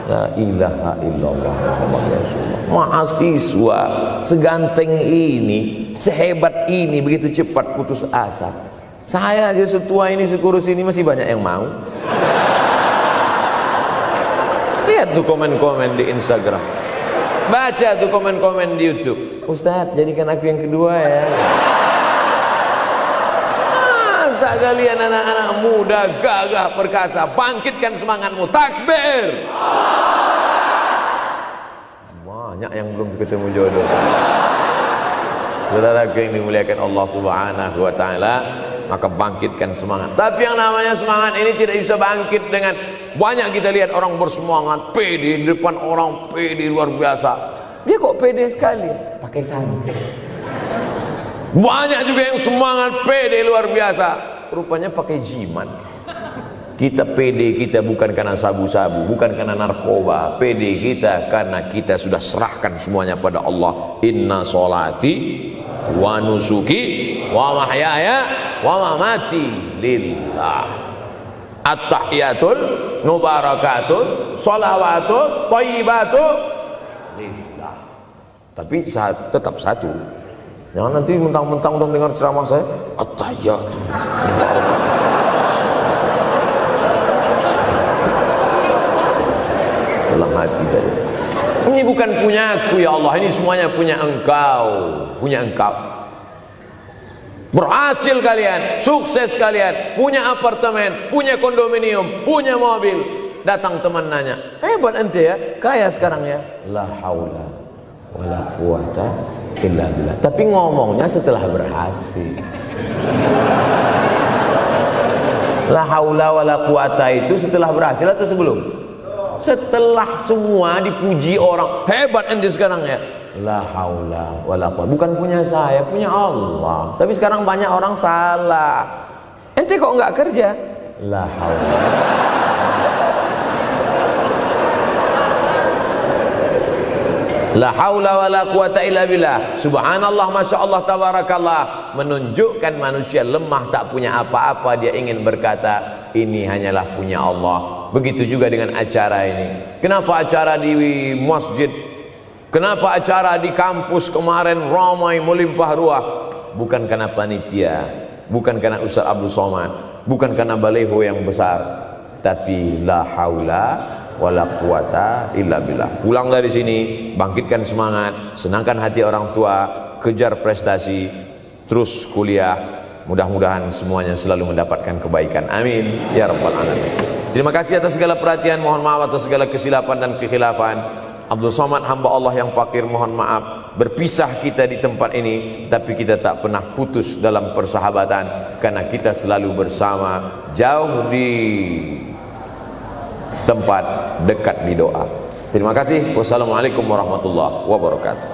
La ilaha illallah Muhammad Rasulullah. Mahasiswa seganteng ini, sehebat ini, begitu cepat putus asa. Saya aja setua ini, sekurus ini masih banyak yang mau. Lihat tuh komen-komen di Instagram, baca tuh komen-komen di YouTube. Ustadz, jadikan aku yang kedua ya. Masa kalian anak-anak muda gagah perkasa, bangkitkan semangatmu, takbir. Banyak yang belum ketemu jodoh. Saudara yang dimuliakan Allah Subhanahu wa taala, maka bangkitkan semangat. Tapi yang namanya semangat ini tidak bisa bangkit dengan banyak. Kita lihat orang bersemangat, pede di depan orang, pede luar biasa. Dia kok pede sekali? Pakai sandal. Banyak juga yang semangat, pede luar biasa, rupanya pakai jimat. Kita pede kita bukan karena sabu-sabu, bukan karena narkoba. Pede kita karena kita sudah serahkan semuanya pada Allah. Inna sholati wa nusuki wa mahyaya wa mamati lillah. At-tahiyatul mubarakatun sholawatun thayyibatun lillah. Tapi tetap satu. Jangan nanti mentang-mentang udah dengar ceramah saya at-tahiyatul mubarakatun. Dalam hati saja. Ini bukan punya aku ya Allah, ini semuanya punya Engkau, punya Engkau. Berhasil kalian, sukses kalian, punya apartemen, punya kondominium, punya mobil. Datang teman nanya, hebat ente ya, kaya sekarang ya. La haula wala quwata illa billah. Tapi ngomongnya setelah berhasil. La haula wala quwata itu setelah berhasil atau sebelum? Setelah semua dipuji orang, hebat ente sekarang ya. La haula wala quwwata. Bukan punya saya, punya Allah. Tapi sekarang banyak orang salah. Ente kok enggak kerja? La haula. La haula wala quwwata illa billah. Subhanallah, masya Allah, tabarakallah. Menunjukkan manusia lemah, tak punya apa-apa. Dia ingin berkata, ini hanyalah punya Allah. Begitu juga dengan acara ini. Kenapa acara di masjid? Kenapa acara di kampus kemarin ramai melimpah ruah? Bukan karena panitia, bukan karena Ustaz Abdul Somad, bukan karena baleho yang besar, tapi la haula wala quwata illa billah. Pulang dari sini, bangkitkan semangat, senangkan hati orang tua, kejar prestasi, terus kuliah. Mudah-mudahan semuanya selalu mendapatkan kebaikan. Amin ya rabbal alamin. Terima kasih atas segala perhatian. Mohon maaf atas segala kesilapan dan kekhilafan. Abdul Somad, hamba Allah yang fakir, mohon maaf. Berpisah kita di tempat ini, tapi kita tak pernah putus dalam persahabatan, karena kita selalu bersama, jauh di tempat, dekat di doa. Terima kasih. Wassalamualaikum warahmatullahi wabarakatuh.